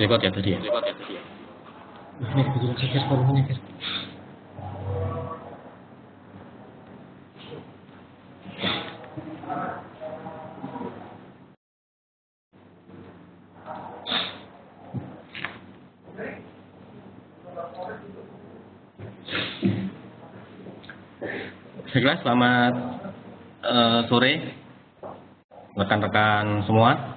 record ya tadi ya. Ini kebetulan saya share volumenya guys. Baiklah, selamat sore rekan-rekan semua.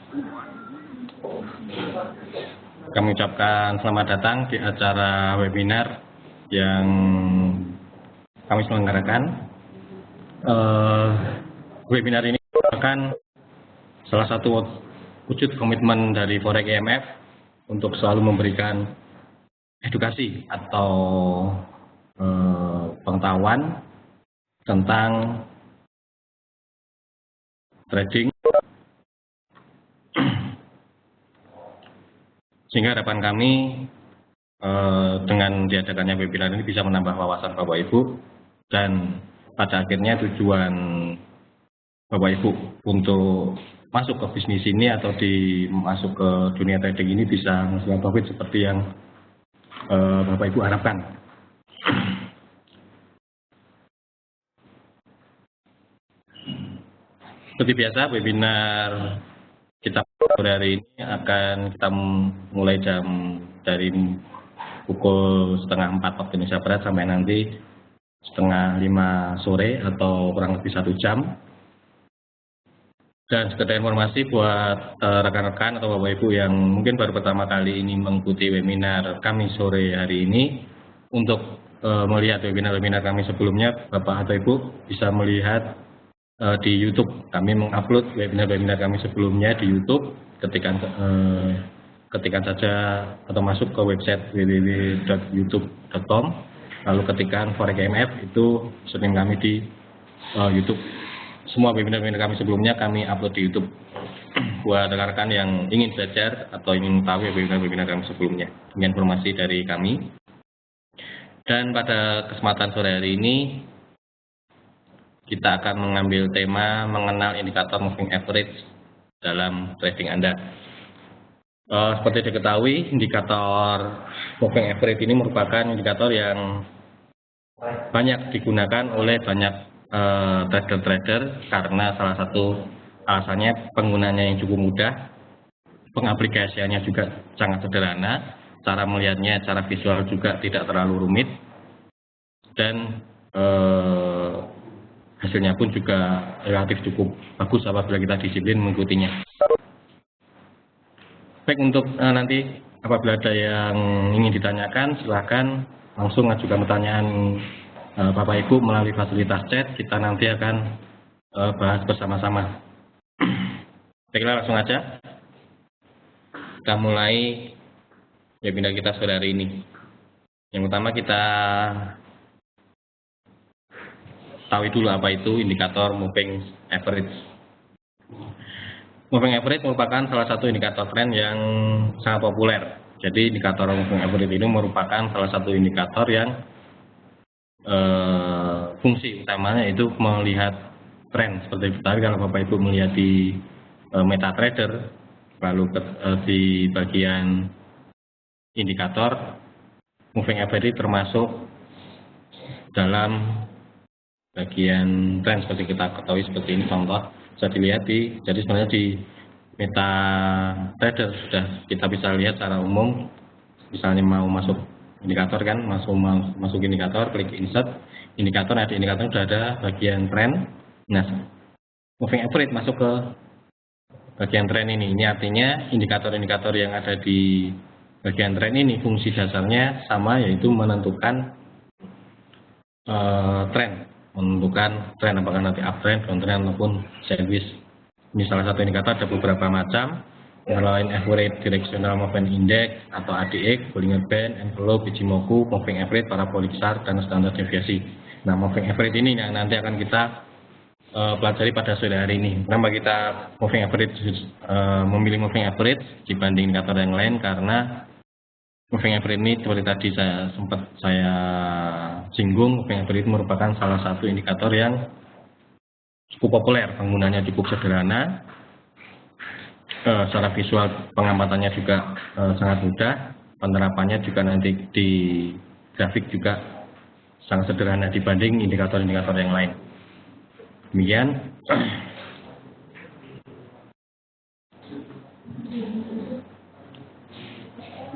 Kami ucapkan selamat datang di acara webinar yang kami selenggarakan. Webinar ini merupakan salah satu wujud komitmen dari Forex EMF untuk selalu memberikan edukasi atau pengetahuan tentang trading, sehingga harapan kami dengan diadakannya webinar ini bisa menambah wawasan Bapak Ibu, dan pada akhirnya tujuan Bapak Ibu untuk masuk ke bisnis ini atau masuk ke dunia trading ini bisa menghasilkan profit seperti yang Bapak Ibu harapkan. Seperti biasa, webinar kita sore hari ini akan kita mulai dari pukul 4:30 waktu Indonesia Barat sampai nanti 4:30 sore atau kurang lebih 1 jam. Dan sekedar informasi buat rekan-rekan atau Bapak Ibu yang mungkin baru pertama kali ini mengikuti webinar kami sore hari ini, untuk melihat webinar-webinar kami sebelumnya, Bapak atau Ibu bisa melihat di YouTube. Kami mengupload webinar-webinar kami sebelumnya di YouTube. Ketikkan saja atau masuk ke website www.youtube.com, lalu ketikkan Forex EMF, itu username kami di YouTube. Semua webinar-webinar kami sebelumnya kami upload di YouTube buat rekan-rekan yang ingin belajar atau ingin tahu webinar-webinar kami sebelumnya. Ini informasi dari kami. Dan pada kesempatan sore hari ini kita akan mengambil tema mengenal indikator moving average dalam trading Anda. Seperti diketahui, indikator moving average ini merupakan indikator yang banyak digunakan oleh banyak trader-trader karena salah satu alasannya penggunanya yang cukup mudah, pengaplikasiannya juga sangat sederhana, cara melihatnya, cara visual juga tidak terlalu rumit, dan hasilnya pun juga relatif cukup bagus apabila kita disiplin mengikutinya. Baik, untuk nanti apabila ada yang ingin ditanyakan, silakan langsung ajukan pertanyaan Bapak Ibu melalui fasilitas chat. Kita nanti akan bahas bersama-sama. Baiklah, langsung aja kita mulai webinar kita sore hari ini. Yang pertama kita tahu dulu apa itu indikator moving average. Moving average merupakan salah satu indikator tren yang sangat populer. Jadi indikator moving average ini merupakan salah satu indikator yang fungsi utamanya itu melihat tren. Seperti tadi kalau Bapak Ibu melihat di MetaTrader, lalu di bagian indikator moving average termasuk dalam bagian tren seperti kita ketahui. Seperti ini contoh bisa dilihat jadi sebenarnya di MetaTrader sudah kita bisa lihat secara umum. Misalnya mau masuk indikator kan, masuk indikator, klik insert indikator, ada indikator sudah ada bagian tren. Nah, moving average masuk ke bagian tren ini. Ini artinya indikator-indikator yang ada di bagian tren ini fungsi dasarnya sama, yaitu menentukan menentukan tren apakah nanti uptrend, downtrend ataupun sideways. Ini salah satu indikator, ada beberapa macam, antara lain average directional movement index atau ADX, Bollinger Band, envelope, Ichimoku, moving average, parabolic chart, dan standar deviasi. Nah, moving average ini yang nanti akan kita pelajari pada sore hari ini. Kenapa kita memilih moving average dibanding indikator yang lain? Karena moving average ini seperti tadi saya singgung, moving average merupakan salah satu indikator yang cukup populer, penggunanya cukup sederhana, secara visual pengamatannya juga sangat mudah, penerapannya juga nanti di grafik juga sangat sederhana dibanding indikator-indikator yang lain. Demikian.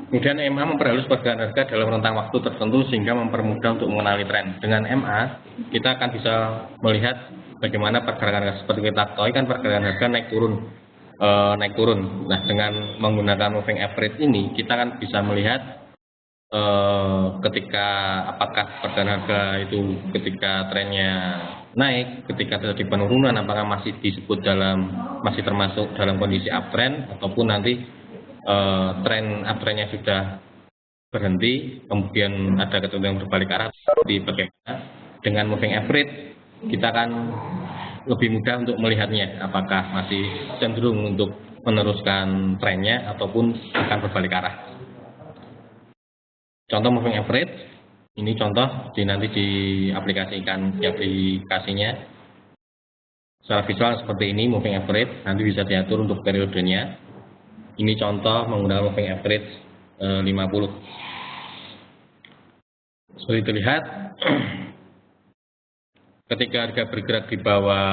Kemudian MA memperhalus pergerakan harga dalam rentang waktu tertentu sehingga mempermudah untuk mengenali tren. Dengan MA, kita akan bisa melihat bagaimana pergerakan harga. Seperti kita ketahui kan pergerakan harga naik turun. Nah, dengan menggunakan moving average ini, kita akan bisa melihat ketika apakah pergerakan harga itu ketika trennya naik, ketika terjadi penurunan, apakah masih masih termasuk dalam kondisi uptrend ataupun nanti tren uptrendnya sudah berhenti, kemudian ada kecenderungan berbalik arah di bagaimana. Dengan moving average kita akan lebih mudah untuk melihatnya apakah masih cenderung untuk meneruskan trennya ataupun akan berbalik arah. Contoh moving average, ini contoh nanti diaplikasikan di aplikasinya secara visual seperti ini. Moving average nanti bisa diatur untuk periodenya. Ini contoh menggunakan moving average 50. Seperti terlihat, ketika harga bergerak di bawah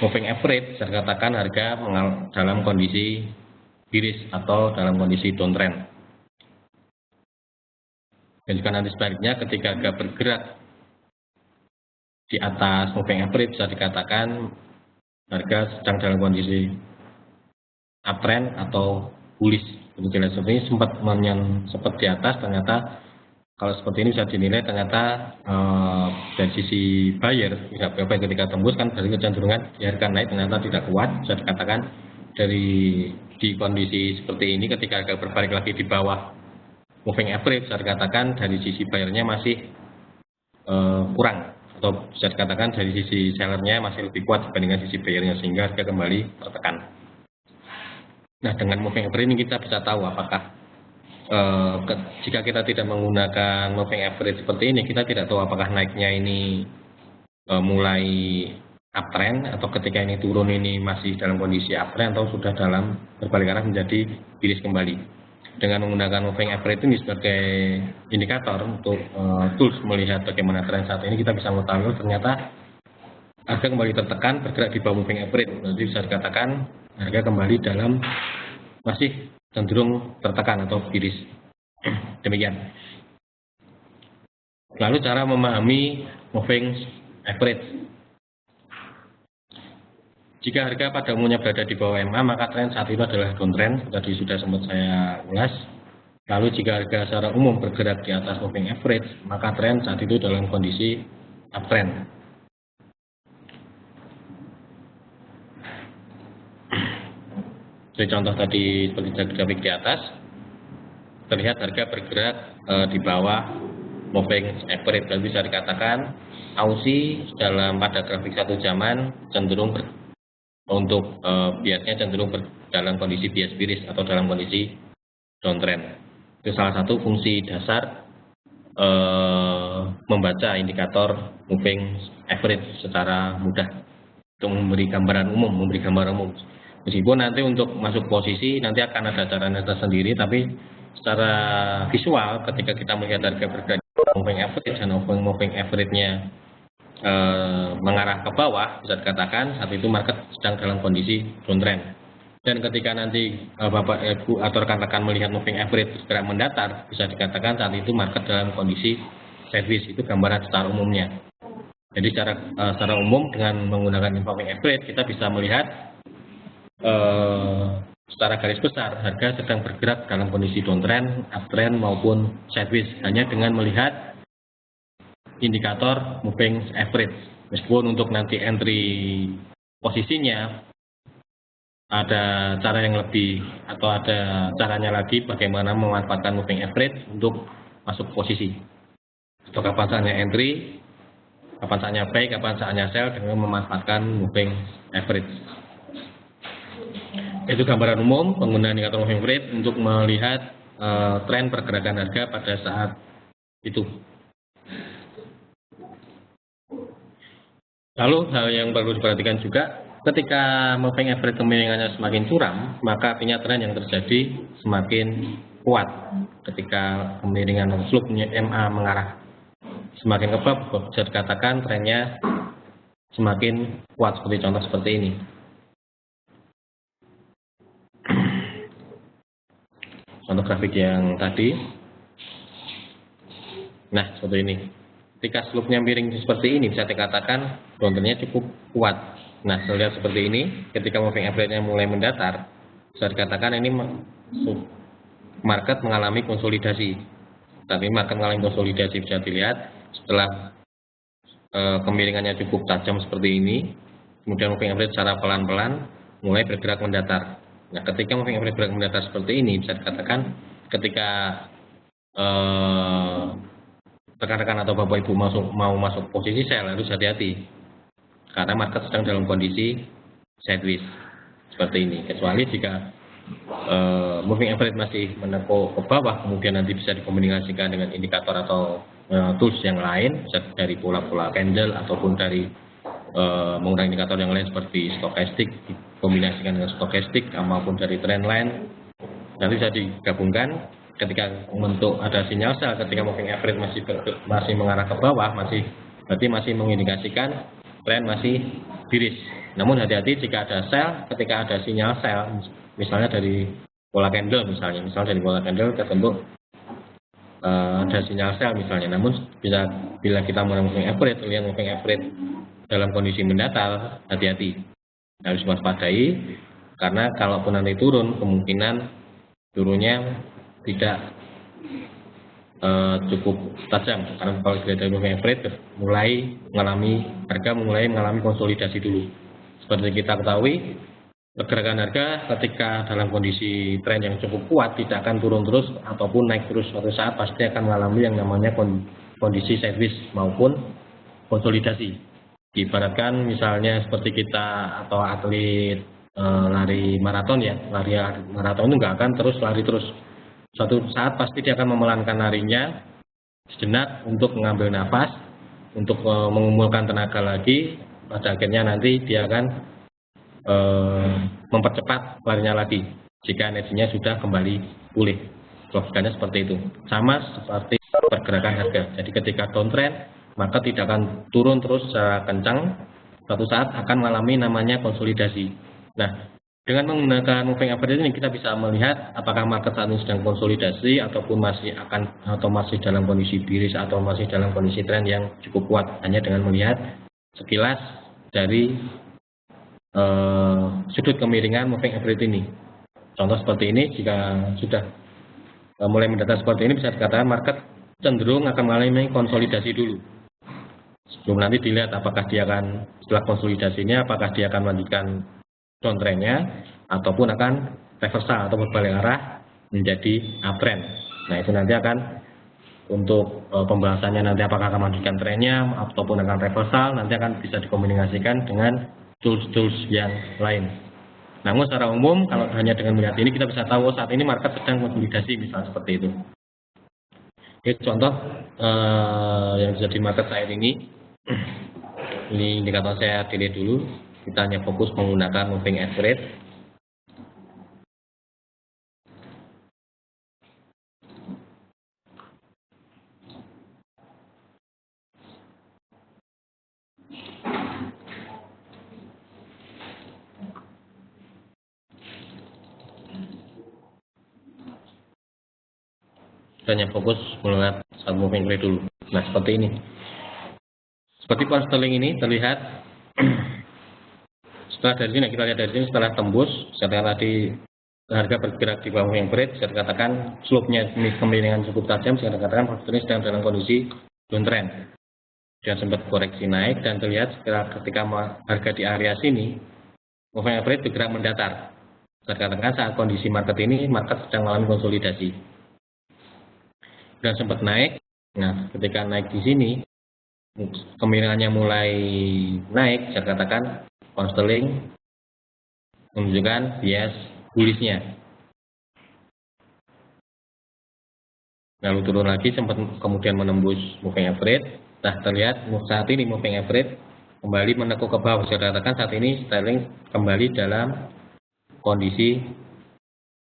moving average, saya katakan harga dalam kondisi bearish atau dalam kondisi downtrend. Dan juga nanti sebaliknya, ketika harga bergerak di atas moving average, bisa dikatakan harga sedang dalam kondisi uptrend atau bullish. Kemudian seperti ini sempat di atas, ternyata kalau seperti ini bisa dinilai ternyata dari sisi buyer tidak apa ketika tembus kan dari kecenderungan di harga naik ternyata tidak kuat. Bisa dikatakan di kondisi seperti ini ketika harga berbalik lagi di bawah moving average, bisa dikatakan dari sisi buyernya masih kurang, atau bisa dikatakan dari sisi sellernya masih lebih kuat dibandingkan sisi buyernya sehingga harga kembali tertekan. Nah, dengan moving average ini kita bisa tahu apakah jika kita tidak menggunakan moving average seperti ini, kita tidak tahu apakah naiknya ini mulai uptrend atau ketika ini turun ini masih dalam kondisi uptrend atau sudah dalam berbalik arah menjadi bearish kembali. Dengan menggunakan moving average ini sebagai indikator untuk tools melihat bagaimana tren saat ini, kita bisa mengetahui ternyata harga kembali tertekan bergerak di bawah moving average. Jadi bisa dikatakan harga kembali dalam masih cenderung tertekan atau bearish. Demikian. Lalu cara memahami moving average. Jika harga pada umumnya berada di bawah MA, maka tren saat itu adalah downtrend. Tadi sudah sempat saya ulas. Lalu jika harga secara umum bergerak di atas moving average, maka tren saat itu dalam kondisi uptrend. Jadi contoh tadi seperti grafik di atas, terlihat harga bergerak di bawah moving average. Dan bisa dikatakan Aussie pada grafik 1 jaman cenderung biasnya cenderung dalam kondisi bias bearish atau dalam kondisi downtrend. Itu salah satu fungsi dasar membaca indikator moving average secara mudah untuk memberi gambaran umum. Meskipun nanti untuk masuk posisi nanti akan ada caranya tersendiri, tapi secara visual ketika kita melihat harga bergerak moving average dan moving average-nya mengarah ke bawah, bisa dikatakan saat itu market sedang dalam kondisi downtrend. Dan ketika nanti Bapak Ibu atau rekan-rekan melihat moving average bergerak mendatar, bisa dikatakan saat itu market dalam kondisi sideways. Itu gambaran secara umumnya. Jadi secara umum dengan menggunakan moving average kita bisa melihat secara garis besar harga sedang bergerak dalam kondisi downtrend, uptrend maupun sideways hanya dengan melihat indikator moving average. Meskipun untuk nanti entry posisinya ada cara yang lebih atau ada caranya lagi bagaimana memanfaatkan moving average untuk masuk posisi. Atau kapan saatnya entry, kapan saatnya buy, kapan saatnya sell dengan memanfaatkan moving average. Itu gambaran umum penggunaan indikator moving average untuk melihat tren pergerakan harga pada saat itu. Lalu hal yang perlu diperhatikan juga ketika moving average kemiringannya semakin curam, maka artinya tren yang terjadi semakin kuat. Ketika kemiringan slope-nya MA mengarah semakin ke bawah, bisa dikatakan trennya semakin kuat, seperti contoh seperti ini. Contoh grafik yang tadi. Nah, seperti ini. Ketika slope-nya miring seperti ini, bisa dikatakan downtrend-nya cukup kuat. Nah, terlihat seperti ini. Ketika moving average-nya mulai mendatar, bisa dikatakan ini market mengalami konsolidasi. Tapi market mengalami konsolidasi bisa dilihat setelah kemiringannya cukup tajam seperti ini, kemudian moving average secara pelan-pelan mulai bergerak mendatar. Nah, ketika moving average bergerak mendatar seperti ini, bisa dikatakan ketika rekan-rekan atau bapak ibu mau masuk posisi sell, harus hati-hati karena market sedang dalam kondisi sideways seperti ini. Kecuali jika moving average masih menekuk ke bawah, kemudian nanti bisa dikombinasikan dengan indikator atau tools yang lain, bisa dari pola-pola candle ataupun dari menggunakan indikator yang lain seperti stokastik, dikombinasikan dengan stokastik maupun dari trendline. Nanti bisa digabungkan ketika membentuk ada sinyal sell, ketika moving average masih mengarah ke bawah, berarti masih mengindikasikan tren masih bearish. Namun hati-hati jika ada sell, ketika ada sinyal sell, misalnya dari pola candle misalnya dari pola candle terbentuk ada sinyal sell misalnya. Namun bila kita melihat moving average dalam kondisi mendatar, hati-hati, harus waspadai, karena kalaupun nanti turun, kemungkinan turunnya tidak cukup tajam, karena kalau dilihat dari moving average harga mulai mengalami konsolidasi dulu. Seperti kita ketahui, pergerakan harga ketika dalam kondisi tren yang cukup kuat tidak akan turun terus ataupun naik terus, suatu saat pasti akan mengalami yang namanya kondisi sideways maupun konsolidasi. Diibaratkan misalnya seperti kita atau atlet lari maraton ya, lari maraton itu nggak akan terus lari terus. Suatu saat pasti dia akan memelankan larinya sejenak untuk mengambil nafas, untuk mengumpulkan tenaga lagi. Pada akhirnya nanti dia akan mempercepat larinya lagi jika energinya sudah kembali pulih. Logikanya seperti itu. Sama seperti pergerakan harga. Jadi ketika downtrend, maka tidak akan turun terus secara kencang. Suatu saat akan mengalami namanya konsolidasi. Nah, dengan menggunakan moving average ini kita bisa melihat apakah market saat ini sedang konsolidasi ataupun masih dalam kondisi bearish atau masih dalam kondisi tren yang cukup kuat, hanya dengan melihat sekilas dari sudut kemiringan moving average ini. Contoh seperti ini, jika sudah mulai mendatar seperti ini, bisa dikatakan market cenderung akan mengalami konsolidasi dulu. Sebelum nanti dilihat apakah dia akan setelah konsolidasinya apakah dia akan melanjutkan downtrendnya ataupun akan reversal atau berbalik arah menjadi uptrend. Nah, itu nanti akan untuk pembahasannya nanti apakah akan melanjutkan trennya ataupun akan reversal, nanti akan bisa dikombinasikan dengan tools-tools yang lain. Namun secara umum kalau hanya dengan melihat ini kita bisa tahu saat ini market sedang konsolidasi, misalnya seperti itu. Oke, contoh yang terjadi market saat ini. Ini indikator saya delete dulu. Kita hanya fokus menggunakan moving average. Kita hanya fokus melihat satu moving average dulu. Nah, seperti ini. Seperti pound sterling ini terlihat setelah dari sini, kita lihat dari sini setelah tembus, setelah tadi harga bergerak di bawah moving average, bisa dikatakan slope-nya kemiringan cukup tajam, bisa dikatakan pound sterling sedang dalam kondisi downtrend. Dia sempat koreksi naik dan terlihat ketika harga di area sini, moving average bergerak mendatar. Bisa dikatakan saat kondisi market ini, market sedang mengalami konsolidasi. Dan sempat naik. Nah, ketika naik di sini, kemiringannya mulai naik, saya katakan pound sterling menunjukkan bias bullish-nya. Lalu turun lagi, sempat kemudian menembus moving average. Nah, terlihat saat ini moving average kembali menekuk ke bawah. Bisa dikatakan saat ini sterling kembali dalam kondisi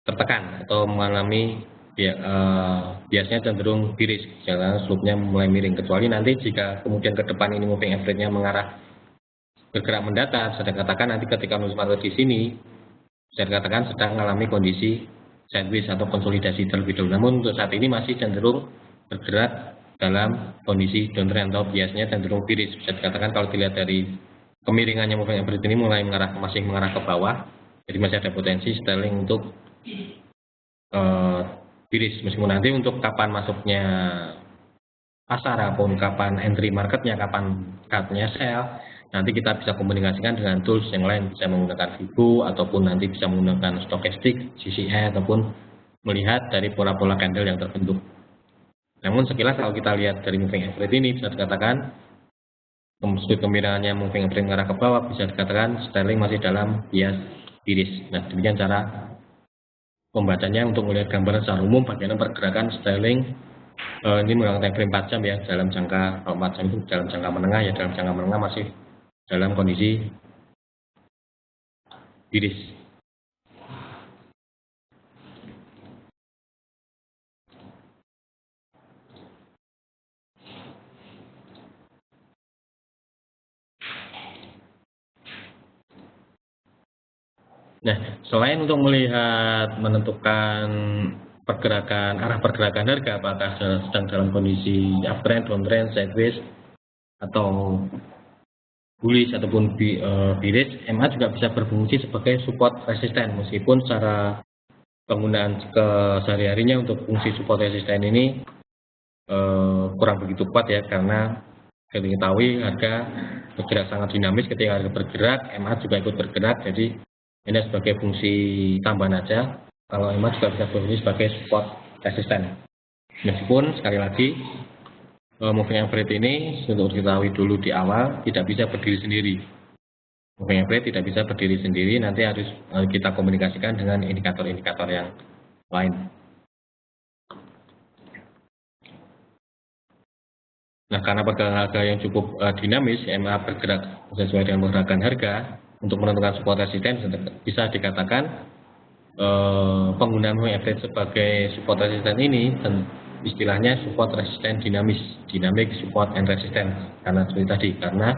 tertekan atau mengalami biasanya cenderung bearish, jalan slope-nya mulai miring. Kecuali nanti jika kemudian ke depan ini moving average-nya mengarah bergerak mendatar, saya katakan nanti ketika market di sini, saya katakan sedang mengalami kondisi sideways atau konsolidasi terlebih dahulu. Namun untuk saat ini masih cenderung bergerak dalam kondisi downtrend atau biasanya cenderung bearish. Bisa dikatakan kalau dilihat dari kemiringannya moving average ini mulai masih mengarah ke bawah, jadi masih ada potensi sterling untuk bearish. Meskipun nanti untuk kapan masuknya pasar ataupun kapan entry marketnya, kapan cut-nya sell, nanti kita bisa komunikasikan dengan tools yang lain, bisa menggunakan Fibo ataupun nanti bisa menggunakan stochastic, CCI ataupun melihat dari pola-pola candle yang terbentuk. Namun sekilas kalau kita lihat dari moving average ini bisa dikatakan sudut kemiringannya moving average mengarah ke bawah, bisa dikatakan sterling masih dalam bias bearish. Nah, demikian cara pembacanya untuk melihat gambaran secara umum bagaimana pergerakan sterling ini menggunakan time frame 4 jam ya, dalam jangka 4 jam itu dalam jangka menengah ya, dalam jangka menengah masih dalam kondisi bearish. Nah, selain untuk melihat menentukan arah pergerakan harga, apakah sedang dalam kondisi uptrend, downtrend, sideways, atau bullish ataupun bearish, MA juga bisa berfungsi sebagai support resisten. Meskipun secara penggunaan sehari-harinya untuk fungsi support resisten ini kurang begitu kuat ya, karena kita ketahui harga bergerak sangat dinamis. Ketika harga bergerak, MA juga ikut bergerak, jadi ini sebagai fungsi tambahan aja. Kalau MA juga bisa berfungsi sebagai support resisten. Meskipun sekali lagi moving average ini untuk diketahui dulu di awal tidak bisa berdiri sendiri. Moving average tidak bisa berdiri sendiri, nanti harus kita komunikasikan dengan indikator-indikator yang lain. Nah, karena pergerakan harga yang cukup dinamis, MA bergerak sesuai dengan pergerakan harga. Untuk menentukan support resisten bisa dikatakan penggunaan moving average sebagai support resisten ini istilahnya support resisten dinamis, dynamic support and resistance. Karena seperti tadi, karena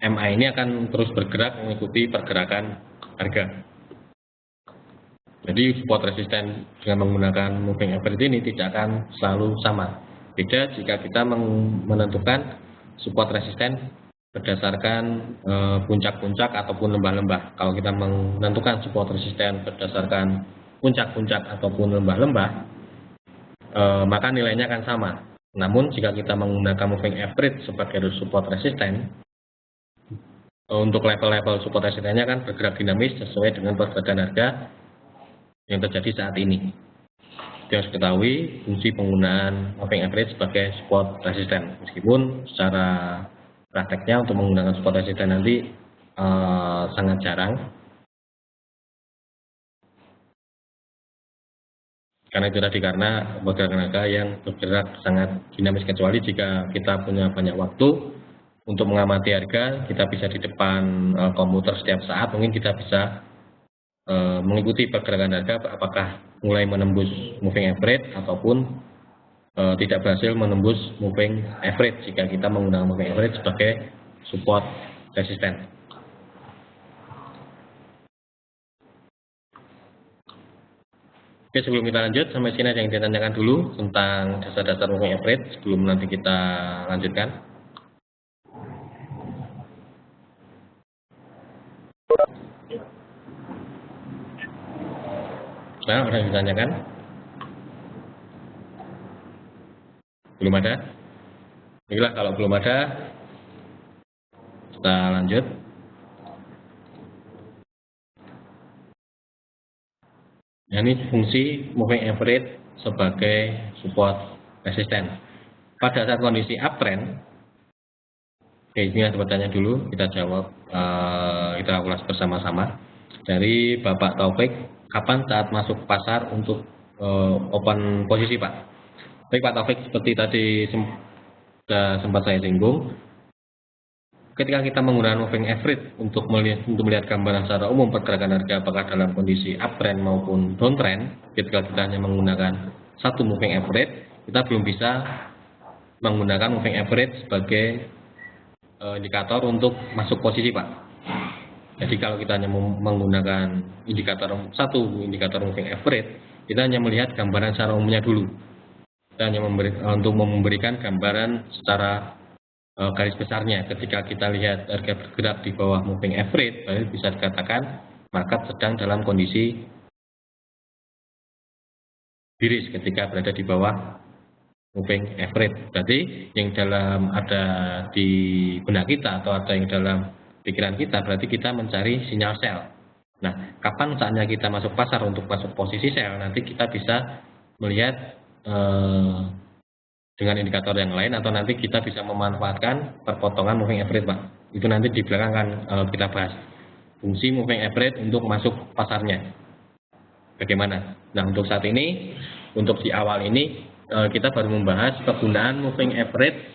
MA ini akan terus bergerak mengikuti pergerakan harga. Jadi support resisten dengan menggunakan moving average ini tidak akan selalu sama. Beda jika kita menentukan support resisten berdasarkan puncak-puncak ataupun lembah-lembah. Kalau kita menentukan support resisten berdasarkan puncak-puncak ataupun lembah-lembah, maka nilainya akan sama. Namun jika kita menggunakan moving average sebagai support resisten, untuk level-level support resistennya kan bergerak dinamis sesuai dengan pergerakan harga yang terjadi saat ini. Yang harus ketahui fungsi penggunaan moving average sebagai support resisten. Meskipun secara prakteknya untuk menggunakan support resisten nanti sangat jarang, karena itu tadi, karena pergerakan harga yang bergerak sangat dinamis. Kecuali jika kita punya banyak waktu untuk mengamati harga, kita bisa di depan komputer setiap saat, mungkin kita bisa mengikuti pergerakan harga apakah mulai menembus moving average ataupun tidak berhasil menembus moving average jika kita menggunakan moving average sebagai support resisten. Oke, sebelum kita lanjut, sampai sini ada yang ditanyakan dulu tentang dasar-dasar moving average sebelum nanti kita lanjutkan. Nah, ada yang ditanyakan? Belum ada? Baiklah, kalau belum ada, kita lanjut. Nah, ini fungsi moving average sebagai support resisten. Pada saat kondisi uptrend, oke, ini ada pertanyaan dulu, kita jawab, kita ulas bersama-sama. Dari Bapak Taufik, kapan saat masuk pasar untuk open posisi, Pak? Baik Pak Taufik, seperti tadi sempat saya singgung, ketika kita menggunakan moving average untuk melihat gambaran secara umum pergerakan harga apakah dalam kondisi uptrend maupun downtrend, ketika kita hanya menggunakan satu moving average, kita belum bisa menggunakan moving average sebagai indikator untuk masuk posisi, Pak. Jadi kalau kita hanya menggunakan satu indikator moving average, kita hanya melihat gambaran secara umumnya dulu. Kita hanya untuk memberikan gambaran secara garis besarnya. Ketika kita lihat harga bergerak di bawah moving average, berarti bisa dikatakan market sedang dalam kondisi bearish ketika berada di bawah moving average. Berarti yang ada di benak kita atau ada yang dalam pikiran kita, berarti kita mencari sinyal sell. Nah, kapan saatnya kita masuk pasar untuk masuk posisi sell? Nanti kita bisa melihat dengan indikator yang lain, atau nanti kita bisa memanfaatkan perpotongan moving average, Pak. Itu nanti di belakang akan kita bahas fungsi moving average untuk masuk pasarnya bagaimana. Nah, untuk saat ini, untuk di awal ini kita baru membahas penggunaan moving average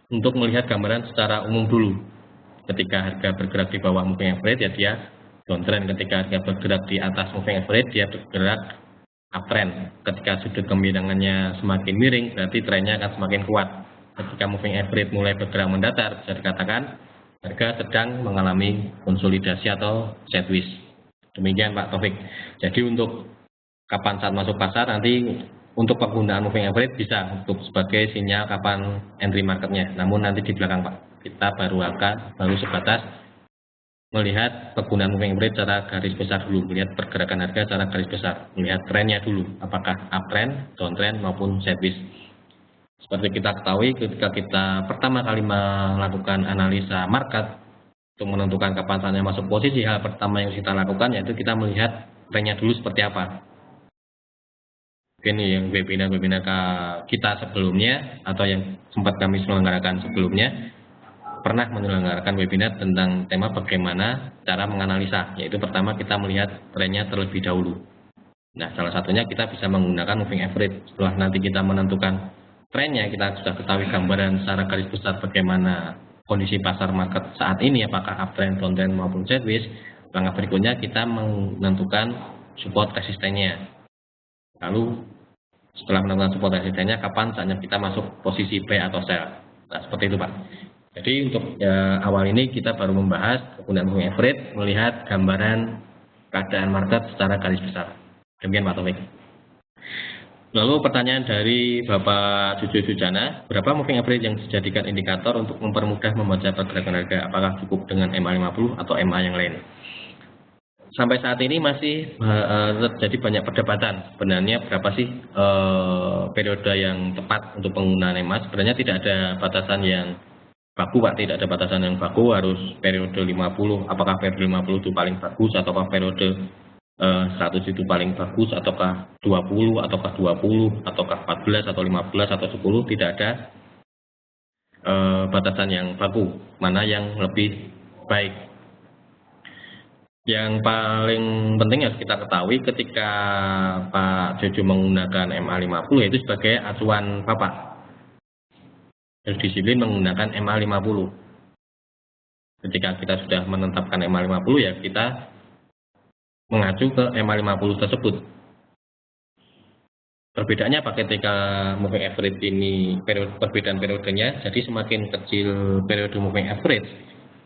untuk melihat gambaran secara umum dulu. Ketika harga bergerak di bawah moving average, ya dia downtrend. Ketika harga bergerak di atas moving average, dia bergerak uptrend. Ketika sudut kemiringannya semakin miring, berarti trennya akan semakin kuat. Ketika moving average mulai bergerak mendatar, bisa dikatakan harga sedang mengalami konsolidasi atau sideways. Demikian Pak Taufik. Jadi untuk kapan saat masuk pasar, nanti untuk penggunaan moving average bisa untuk sebagai sinyal kapan entry marketnya. Namun nanti di belakang, Pak, kita baru sebatas melihat penggunaan moving average secara garis besar dulu, melihat pergerakan harga secara garis besar, melihat trennya dulu, apakah uptrend, downtrend maupun sideways. Seperti kita ketahui, ketika kita pertama kali melakukan analisa market untuk menentukan kapan saatnya masuk posisi, hal pertama yang kita lakukan yaitu kita melihat trennya dulu seperti apa. Ini yang webinar kita sebelumnya atau yang sempat kami selenggarakan sebelumnya, pernah menyelenggarakan webinar tentang tema bagaimana cara menganalisa, yaitu pertama kita melihat trennya terlebih dahulu. Nah, salah satunya kita bisa menggunakan moving average. Setelah nanti kita menentukan trennya, kita sudah ketahui gambaran secara garis besar bagaimana kondisi pasar market saat ini, apakah uptrend, downtrend maupun sideways. Langkah berikutnya kita menentukan support resistennya. Lalu setelah menentukan support resistennya, kapan saatnya kita masuk posisi buy atau sell. Nah, seperti itu, Pak. Jadi untuk awal ini kita baru membahas penggunaan moving average, melihat gambaran keadaan market secara garis besar. Demikian Pak Taufik. Lalu pertanyaan dari Bapak Jujo Sujana, berapa moving average yang dijadikan indikator untuk mempermudah membaca pergerakan harga? Apakah cukup dengan MA50 atau MA yang lain? Sampai saat ini masih terjadi banyak perdebatan. Sebenarnya berapa sih periode yang tepat untuk penggunaan MA? Sebenarnya tidak ada batasan yang baku, Pak, tidak ada batasan yang baku, harus periode 50, apakah periode 50 itu paling bagus, ataukah periode 100 itu paling bagus, ataukah 20, ataukah 20, ataukah 14, atau 15, atau 10, tidak ada batasan yang baku, mana yang lebih baik. Yang paling penting harus kita ketahui ketika Pak Jojo menggunakan MA50, yaitu sebagai acuan Bapak. Harus disiplin menggunakan MA50. Ketika kita sudah menetapkan MA50, ya kita mengacu ke MA50 tersebut. Perbedaannya apa ketika moving average ini, perbedaan periodenya, jadi semakin kecil periode moving average,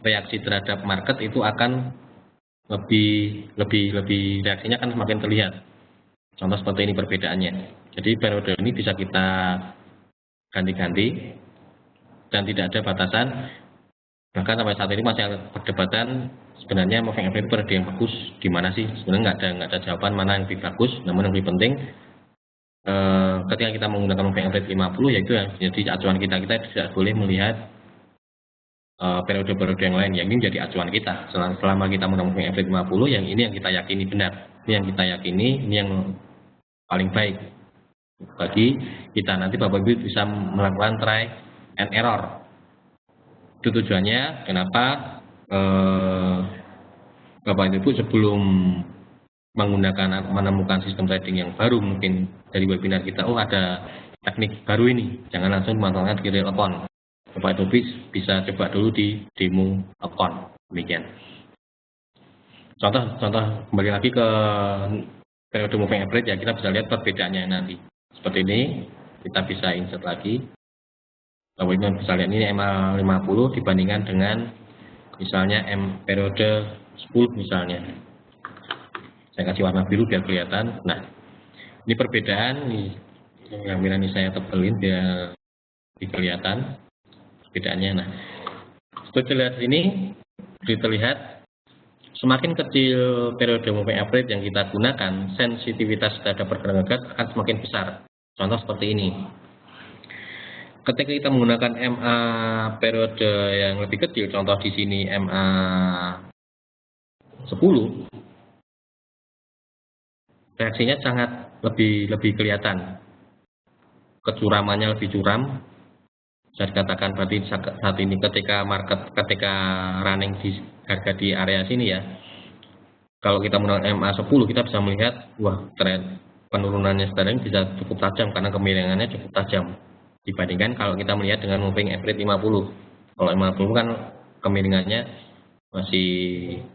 reaksi terhadap market itu akan lebih reaksinya akan semakin terlihat. Contoh seperti ini perbedaannya. Jadi periode ini bisa kita ganti-ganti dan tidak ada batasan. Bahkan sampai saat ini masih ada perdebatan sebenarnya moving average periode yang bagus di mana sih? Sebenarnya nggak ada jawaban mana yang lebih bagus. Namun yang lebih penting ketika kita menggunakan moving average 50, yaitu yang jadi acuan kita tidak boleh melihat periode-periode yang lain. Yang ini jadi acuan kita. Selama kita menggunakan moving average 50, yang ini yang kita yakini benar. Ini yang kita yakini, ini yang paling baik bagi kita. Nanti Bapak Ibu bisa melakukan try and error. Itu tujuannya kenapa Bapak Ibu sebelum menemukan sistem trading yang baru, mungkin dari webinar kita, oh ada teknik baru ini, jangan langsung memanfaatkan real account. Bapak Ibu bisa coba dulu di demo account, demikian. Contoh kembali lagi ke periode moving average ya, kita bisa lihat perbedaannya nanti. Seperti ini, kita bisa insert lagi. Bapak Ibu bisa lihat ini MA 50 dibandingkan dengan misalnya periode 10 misalnya. Saya kasih warna biru biar kelihatan. Nah, ini perbedaan nih, yang ini saya tebelin biar kelihatan perbedaannya. Nah, seperti lihat ini terlihat semakin kecil periode moving average yang kita gunakan, sensitivitas terhadap pergerakan harga akan semakin besar. Contoh seperti ini. Ketika kita menggunakan MA periode yang lebih kecil, contoh di sini MA 10, reaksinya sangat lebih kelihatan. Kecuramannya lebih curam. Saya katakan berarti saat ini ketika running di harga di area sini ya. Kalau kita menggunakan MA 10, kita bisa melihat wah tren penurunannya sterling bisa cukup tajam karena kemiringannya cukup tajam. Dibandingkan kalau kita melihat dengan moving average 50. Kalau 50 kan kemiringannya masih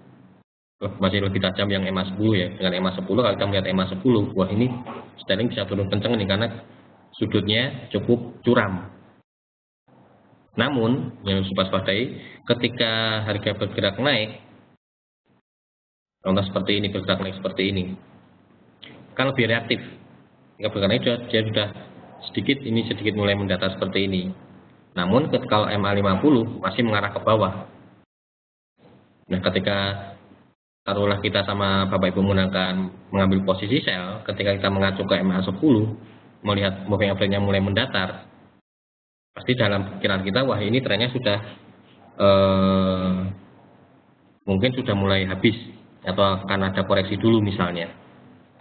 lebih tajam yang MA 10 ya. Dengan MA 10 kalau kita melihat MA 10, wah ini sterling bisa turun kencang nih karena sudutnya cukup curam. Namun yang harus waspadai ketika harga bergerak naik, contoh seperti ini, bergerak naik seperti ini, kan lebih reaktif. Jika bergerak naik dia sudah sedikit mulai mendatar seperti ini. Namun kalau MA 50 masih mengarah ke bawah. Nah, ketika taruhlah kita sama Bapak Ibu mengambil posisi sell, ketika kita mengacu ke MA 10, melihat moving average-nya mulai mendatar, pasti dalam pikiran kita wah ini trennya sudah mungkin sudah mulai habis atau akan ada koreksi dulu misalnya.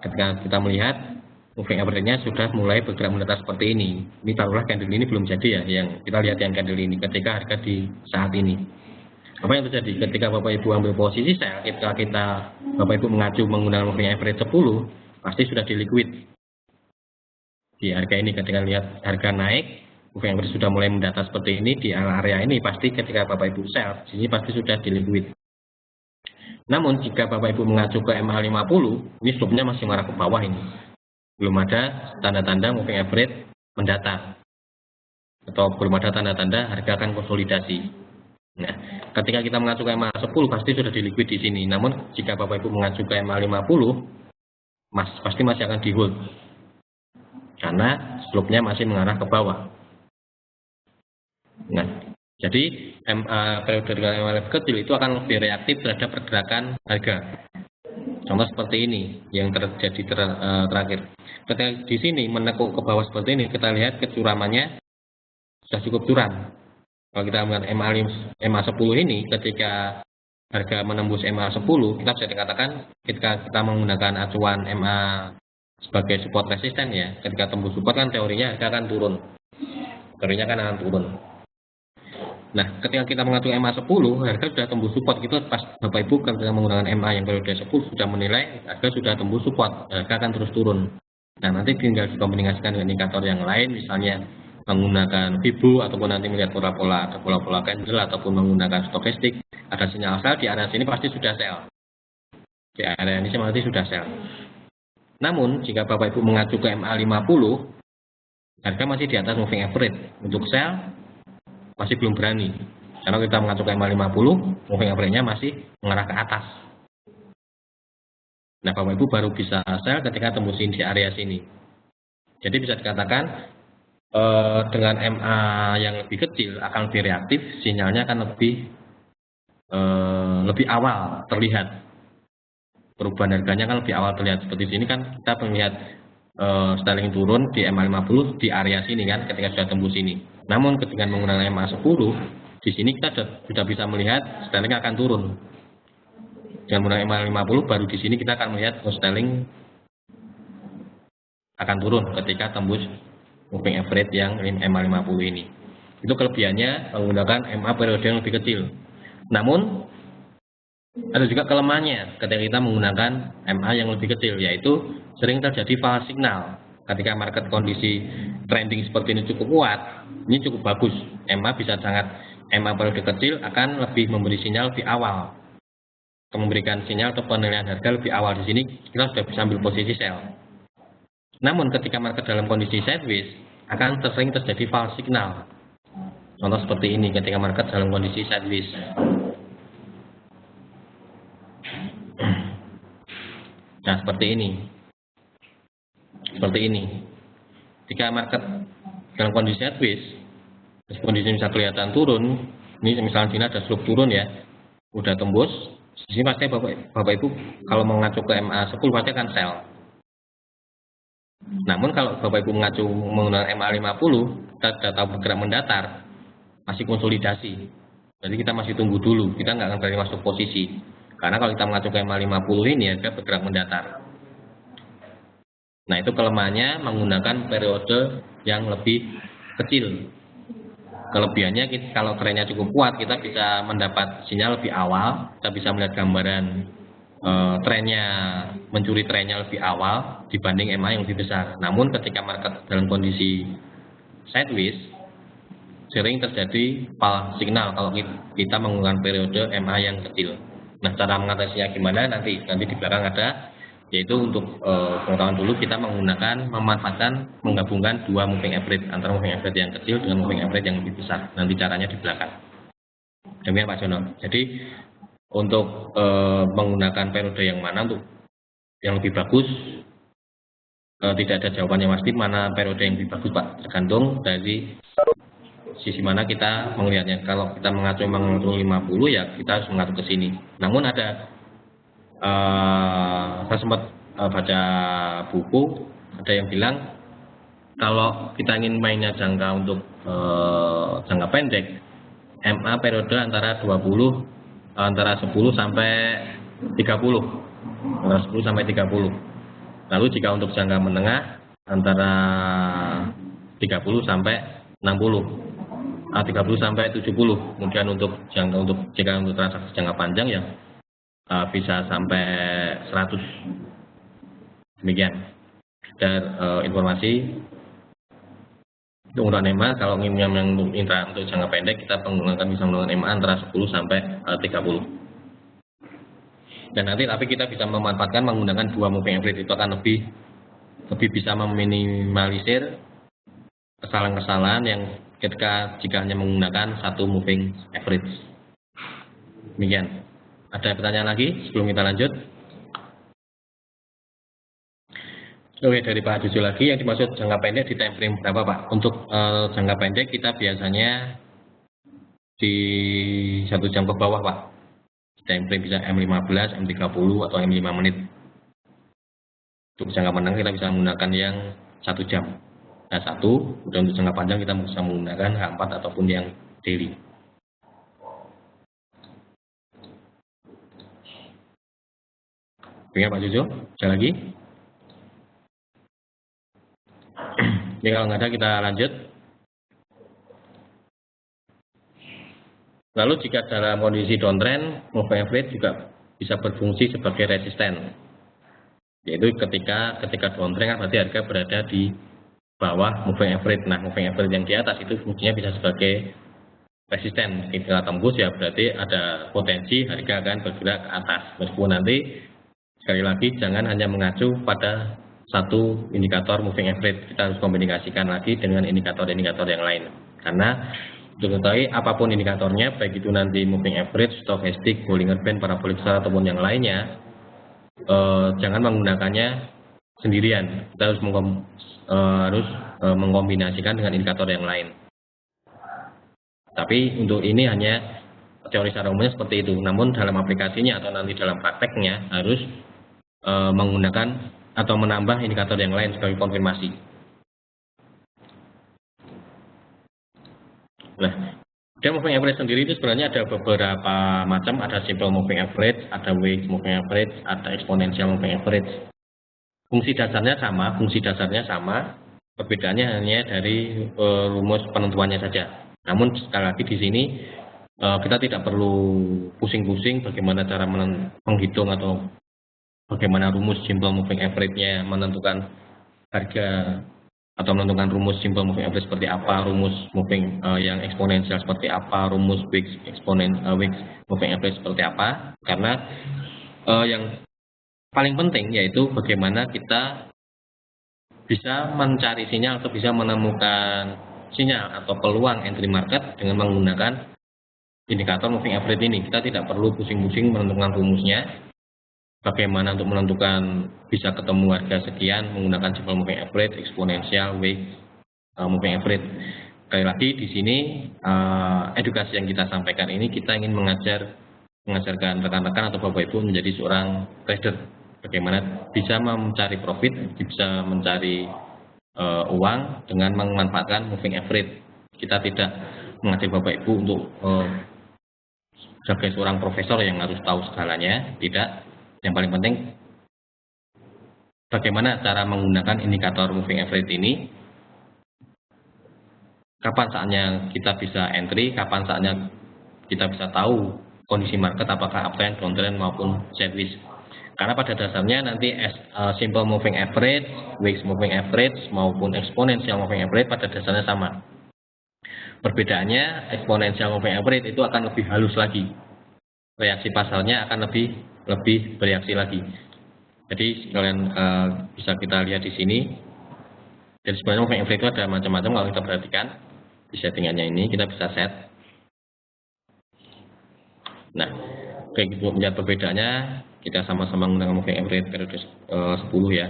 Ketika kita melihat moving average-nya sudah mulai bergerak mendatar seperti ini. Ini taruhlah candle ini belum jadi ya, yang kita lihat yang candle ini ketika harga di saat ini. Apa yang terjadi ketika Bapak Ibu ambil posisi sell, ketika Bapak Ibu mengacu menggunakan moving average 10, pasti sudah di liquid. Di harga ini ketika lihat harga naik, moving average sudah mulai mendatar seperti ini di area ini, pasti ketika Bapak Ibu sell, di sini pasti sudah di liquid. Namun jika Bapak Ibu mengacu ke MA 50, ini slope-nya masih mengarah ke bawah ini. Belum ada tanda-tanda moving average mendatar atau belum ada tanda-tanda harga akan konsolidasi. Nah, ketika kita mengacu ke MA 10 pasti sudah di liquid di sini. Namun jika Bapak Ibu mengacu ke MA 50, pasti masih akan di hold karena slope-nya masih mengarah ke bawah. Nah, jadi periode dengan MA lebih kecil itu akan lebih reaktif terhadap pergerakan harga. Contoh seperti ini yang terjadi terakhir. Ketika di sini menekuk ke bawah seperti ini, kita lihat kecuramannya sudah cukup curam. Kalau kita melihat MA 10 ini, ketika harga menembus MA 10, kita bisa dikatakan ketika kita menggunakan acuan MA sebagai support resisten ya, ketika tembus support kan teorinya harga akan turun. Teorinya kan akan turun. Nah, ketika kita mengacu MA 10, harga sudah tembus support. Itu pas Bapak Ibu ketika menggunakan MA yang periode 10 sudah menilai harga sudah tembus support, harga akan terus turun. Nah, nanti tinggal dikombinasikan dengan indikator yang lain, misalnya menggunakan Fibo ataupun nanti melihat pola-pola candle ataupun menggunakan stokastik. Ada sinyal sell di area sini pasti sudah sell. Di area ini pasti sudah sell. Namun, jika Bapak Ibu mengacu ke MA 50, harga masih di atas moving average. Untuk sell masih belum berani. Karena kita mengacu ke MA 50, moving average-nya masih mengarah ke atas. Nah, Bapak Ibu baru bisa sell ketika tembusin di area sini. Jadi bisa dikatakan dengan MA yang lebih kecil akan lebih reaktif, sinyalnya akan lebih awal terlihat. Perubahan harganya kan lebih awal terlihat. Seperti sini kan kita melihat sterling turun di MA 50 di area sini kan ketika sudah tembus ini. Namun ketika menggunakan MA 10, di sini kita sudah bisa melihat sterling akan turun. Dengan menggunakan MA 50 baru di sini kita akan melihat sterling akan turun ketika tembus moving average yang MA 50 ini. Itu kelebihannya menggunakan MA periode yang lebih kecil. Namun ada juga kelemahannya ketika kita menggunakan MA yang lebih kecil, yaitu sering terjadi false signal ketika market kondisi trending seperti ini cukup kuat, ini cukup bagus. MA bisa sangat, MA periode kecil akan lebih memberi sinyal di awal, memberikan sinyal atau penilaian harga lebih awal. Di sini kita sudah bisa ambil posisi sell. Namun ketika market dalam kondisi sideways akan sering terjadi false signal. Contoh seperti ini ketika market dalam kondisi sideways. Nah, seperti ini. Seperti ini. Jika market dalam kondisi sideways, kondisi bisa kelihatan turun, ini misalnya sini ada slope turun ya, udah tembus, di sini pasti Bapak Ibu kalau mengacu ke MA10 pasti akan sell. Namun kalau Bapak Ibu mengacu menggunakan MA50, kita sudah tahu bergerak mendatar, masih konsolidasi. Jadi kita masih tunggu dulu, kita nggak akan berani masuk posisi. Karena kalau kita mengacu ke MA50 ini ya, dia bergerak mendatar. Nah, itu kelemahannya menggunakan periode yang lebih kecil. Kelebihannya kalau trennya cukup kuat, kita bisa mendapat sinyal lebih awal, kita bisa melihat gambaran trennya, mencuri trennya lebih awal dibanding MA yang lebih besar. Namun ketika market dalam kondisi sideways, sering terjadi false signal kalau kita menggunakan periode MA yang kecil. Nah, cara mengatasinya gimana nanti di belakang ada, yaitu untuk pengetahuan dulu kita memanfaatkan menggabungkan dua moving average antara moving average yang kecil dengan moving average yang lebih besar. Nanti caranya di belakang. Demikian Pak Jono. Jadi untuk menggunakan periode yang mana untuk yang lebih bagus, tidak ada jawaban yang pasti mana periode yang lebih bagus Pak, tergantung dari sisi mana kita melihatnya. Kalau kita mengacu 50 ya kita harus mengacu ke sini. Namun ada saya sempat baca buku, ada yang bilang kalau kita ingin mainnya jangka untuk jangka pendek, MA periode antara 10 sampai 30, antara 10 sampai 30. Lalu jika untuk jangka menengah antara 30 sampai 60. 30 sampai 70. Kemudian jika untuk transaksi jangka panjang ya bisa sampai 100. Demikian. Dan informasi untuk menggunakan MA, kalau ingin untuk jangka pendek kita bisa menggunakan MA antara 10 sampai 30. Dan nanti tapi kita bisa memanfaatkan menggunakan dua moving average, itu akan lebih bisa meminimalisir kesalahan-kesalahan yang jika hanya menggunakan satu moving average. Demikian. Ada pertanyaan lagi sebelum kita lanjut? Oke, dari Pak Jojo lagi, yang dimaksud jangka pendek di time frame berapa Pak? Untuk jangka pendek kita biasanya di 1 jam ke bawah Pak. Time frame bisa M15, M30 atau M5 menit. Untuk jangka menengah kita bisa menggunakan yang 1 jam. Nah, dan untuk jangka panjang kita bisa menggunakan H4 ataupun yang daily. Oke Pak Jojo, ada lagi? Ini kalau nggak ada kita lanjut. Lalu jika dalam kondisi downtrend, moving average juga bisa berfungsi sebagai resisten. Yaitu ketika downtrend kan berarti harga berada di bawah moving average. Nah, moving average yang di atas itu fungsinya bisa sebagai resisten. Ketika tembus ya berarti ada potensi harga akan bergerak ke atas. Meskipun nanti sekali lagi jangan hanya mengacu pada satu indikator moving average, kita harus kombinasikan lagi dengan indikator-indikator yang lain. Karena untuk mengetahui apapun indikatornya, baik itu nanti moving average, stochastic, Bollinger Band, parabolic star ataupun yang lainnya, jangan menggunakannya sendirian. Kita harus mengkombinasikan dengan indikator yang lain. Tapi untuk ini hanya teori secara umumnya seperti itu. Namun dalam aplikasinya atau nanti dalam prakteknya harus menggunakan atau menambah indikator yang lain sebagai konfirmasi. Nah, moving average sendiri itu sebenarnya ada beberapa macam, ada simple moving average, ada weight moving average, ada exponential moving average. Fungsi dasarnya sama, perbedaannya hanya dari rumus penentuannya saja. Namun sekali lagi di sini kita tidak perlu pusing-pusing bagaimana cara menghitung atau bagaimana rumus simple moving average-nya menentukan harga atau menentukan rumus simple moving average seperti apa, rumus moving yang eksponensial seperti apa, rumus weeks moving average seperti apa. Karena yang paling penting yaitu bagaimana kita bisa mencari sinyal atau bisa menemukan sinyal atau peluang entry market dengan menggunakan indikator moving average ini. Kita tidak perlu pusing-pusing menentukan rumusnya. Bagaimana untuk menentukan bisa ketemu harga sekian menggunakan simple moving average, eksponensial, weeks moving average. Sekali lagi di sini edukasi yang kita sampaikan ini kita ingin mengajarkan rekan-rekan atau Bapak Ibu menjadi seorang trader. Bagaimana bisa mencari profit, bisa mencari uang dengan memanfaatkan moving average. Kita tidak mengajak Bapak Ibu untuk sebagai seorang profesor yang harus tahu segalanya, tidak. Yang paling penting bagaimana cara menggunakan indikator moving average ini, kapan saatnya kita bisa entry, kapan saatnya kita bisa tahu kondisi market apakah uptrend, downtrend maupun sideways. Karena pada dasarnya nanti simple moving average, weeks moving average maupun exponential moving average pada dasarnya sama. Perbedaannya exponential moving average itu akan lebih halus lagi. Reaksi pasarnya akan lebih bereaksi lagi. Jadi kalian bisa kita lihat di sini. Dan sebenarnya moving average itu ada macam-macam kalau kita perhatikan di settingannya ini kita bisa set. Nah, kayak gitu melihat perbedaannya kita sama-sama menggunakan moving average periode 10 ya.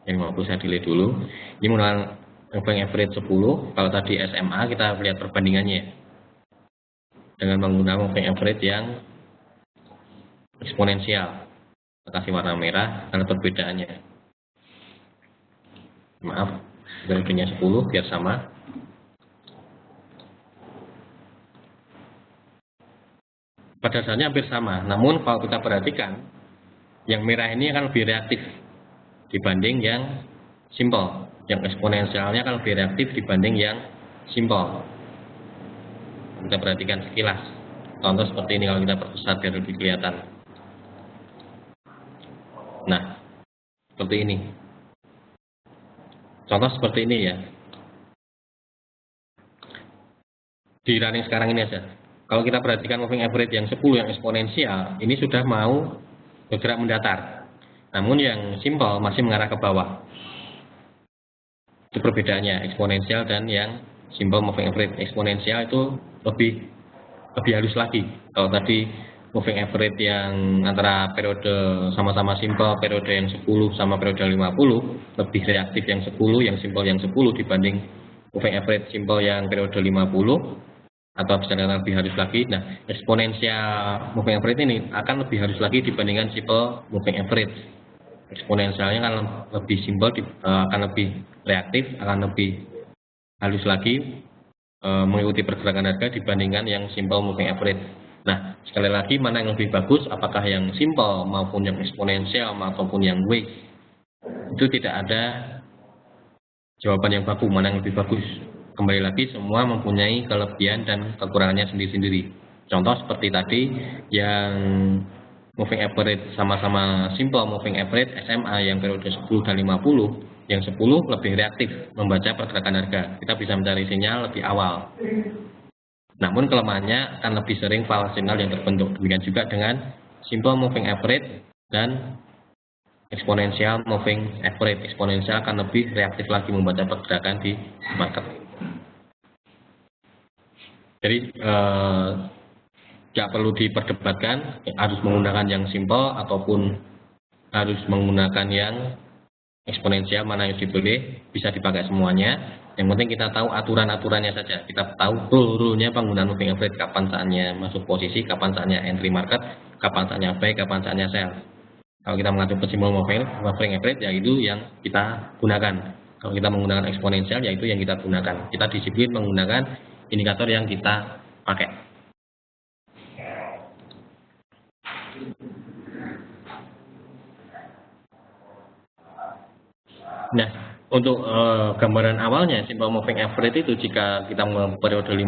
Yang 50 saya delete dulu. Ini menggunakan moving average 10. Kalau tadi SMA kita lihat perbandingannya dengan menggunakan moving average yang eksponensial. Kita kasih warna merah karena perbedaannya. Maaf, value-nya 10 biar sama. Pada dasarnya hampir sama, namun kalau kita perhatikan yang merah ini akan lebih reaktif dibanding yang simple. Yang eksponensialnya akan lebih reaktif dibanding yang simple. Kita perhatikan sekilas. Contoh seperti ini kalau kita perbesar biar lebih kelihatan. Nah, seperti ini. Contoh seperti ini ya. Di running sekarang ini aja. Kalau kita perhatikan moving average yang 10 yang eksponensial, ini sudah mau bergerak mendatar. Namun yang simple masih mengarah ke bawah. Itu perbedaannya eksponensial dan yang simple moving average. Eksponensial itu lebih halus lagi. Kalau tadi moving average yang antara periode sama-sama simple, periode yang 10 sama periode 50, lebih reaktif yang 10, yang simple yang 10 dibanding moving average simple yang periode 50, atau bisa dikatakan lebih halus lagi. Nah, eksponensial moving average ini akan lebih halus lagi dibandingkan simple moving average. Eksponensialnya akan lebih simple, akan lebih reaktif, akan lebih halus lagi mengikuti pergerakan harga dibandingkan yang simple moving average. Nah, sekali lagi mana yang lebih bagus, apakah yang simple maupun yang eksponensial maupun yang weeks, itu tidak ada jawaban yang baku mana yang lebih bagus. Kembali lagi semua mempunyai kelebihan dan kekurangannya sendiri-sendiri. Contoh seperti tadi yang moving average sama-sama simple moving average SMA yang periode 10 dan 50, yang 10 lebih reaktif membaca pergerakan harga. Kita bisa mencari sinyal lebih awal. Namun kelemahannya akan lebih sering false signal yang terbentuk. Demikian juga dengan simple moving average dan eksponensial moving average. Eksponensial akan lebih reaktif lagi membaca pergerakan di market. Jadi tidak perlu diperdebatkan harus menggunakan yang simple ataupun harus menggunakan yang eksponensial, mana yang dipilih, bisa dipakai semuanya. Yang penting kita tahu aturan-aturannya saja. Kita tahu rule-nya penggunaan moving average, kapan saatnya masuk posisi, kapan saatnya entry market, kapan saatnya buy, kapan saatnya sell. Kalau kita mengacu ke simple moving average, yaitu yang kita gunakan. Kalau kita menggunakan eksponensial, yaitu yang kita gunakan. Kita disiplin menggunakan indikator yang kita pakai. Nah, untuk gambaran awalnya simple moving average itu jika kita periode 50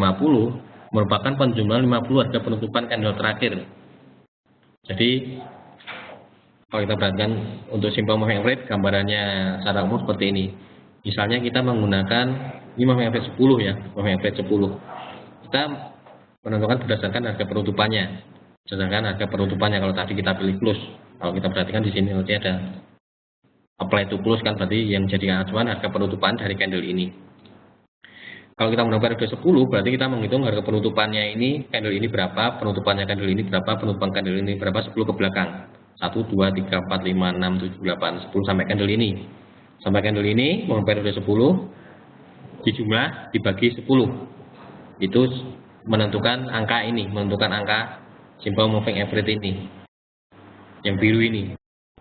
merupakan penjumlahan 50 harga penutupan candle terakhir. Jadi Kalau kita perhatikan untuk simple moving average, gambarannya secara umum seperti ini. Misalnya kita menggunakan ini moving average 10 ya, moving average 10. Kita menentukan berdasarkan harga penutupannya. Berdasarkan harga penutupannya kalau tadi kita pilih close. Kalau kita perhatikan di sini nanti ada apply to close kan, berarti yang jadi acuan harga penutupan dari candle ini. Kalau kita menggunakan periode 10, berarti kita menghitung harga penutupannya ini, candle ini berapa, penutupannya candle ini berapa, penutupan candle ini berapa, 10 ke belakang. 1, 2, 3, 4, 5, 6, 7, 8, 10 sampai candle ini. Sampai candle ini, menggunakan periode 10, dijumlah, dibagi 10. Itu menentukan angka ini, menentukan angka simple moving average ini. Yang biru ini.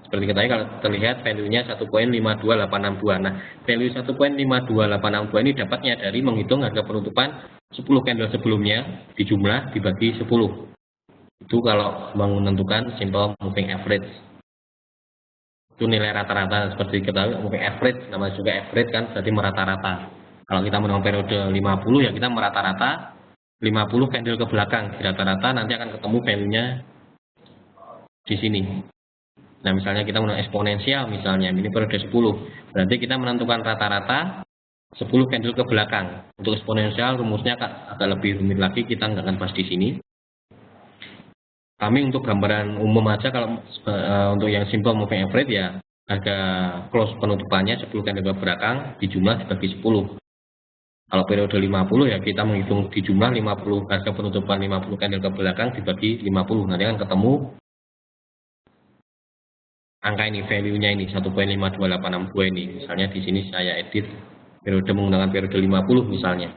Seperti kita kalau terlihat value-nya 1.52862. Nah, value 1.52862 ini dapatnya dari menghitung harga penutupan 10 candle sebelumnya dijumlah dibagi 10. Itu kalau menentukan simple moving average. Itu nilai rata-rata seperti kita moving average, namanya juga average kan berarti merata-rata. Kalau kita menang periode 50 ya kita merata-rata 50 candle ke belakang. Rata-rata nanti akan ketemu value-nya di sini. Nah, misalnya kita menggunakan eksponensial, misalnya ini periode 10, berarti kita menentukan rata-rata 10 candle ke belakang. Untuk eksponensial rumusnya agak lebih rumit lagi, kita nggak akan bahas di sini. Kami untuk gambaran umum aja, kalau untuk yang simple moving average ya harga close penutupannya 10 candle ke belakang dijumlah dibagi 10. Kalau periode 50 ya kita menghitung dijumlah 50 harga penutupan 50 candle ke belakang dibagi 50. Nanti akan ketemu angka ini, value-nya ini 1.52862 ini. Misalnya di sini saya edit periode menggunakan periode 50 misalnya.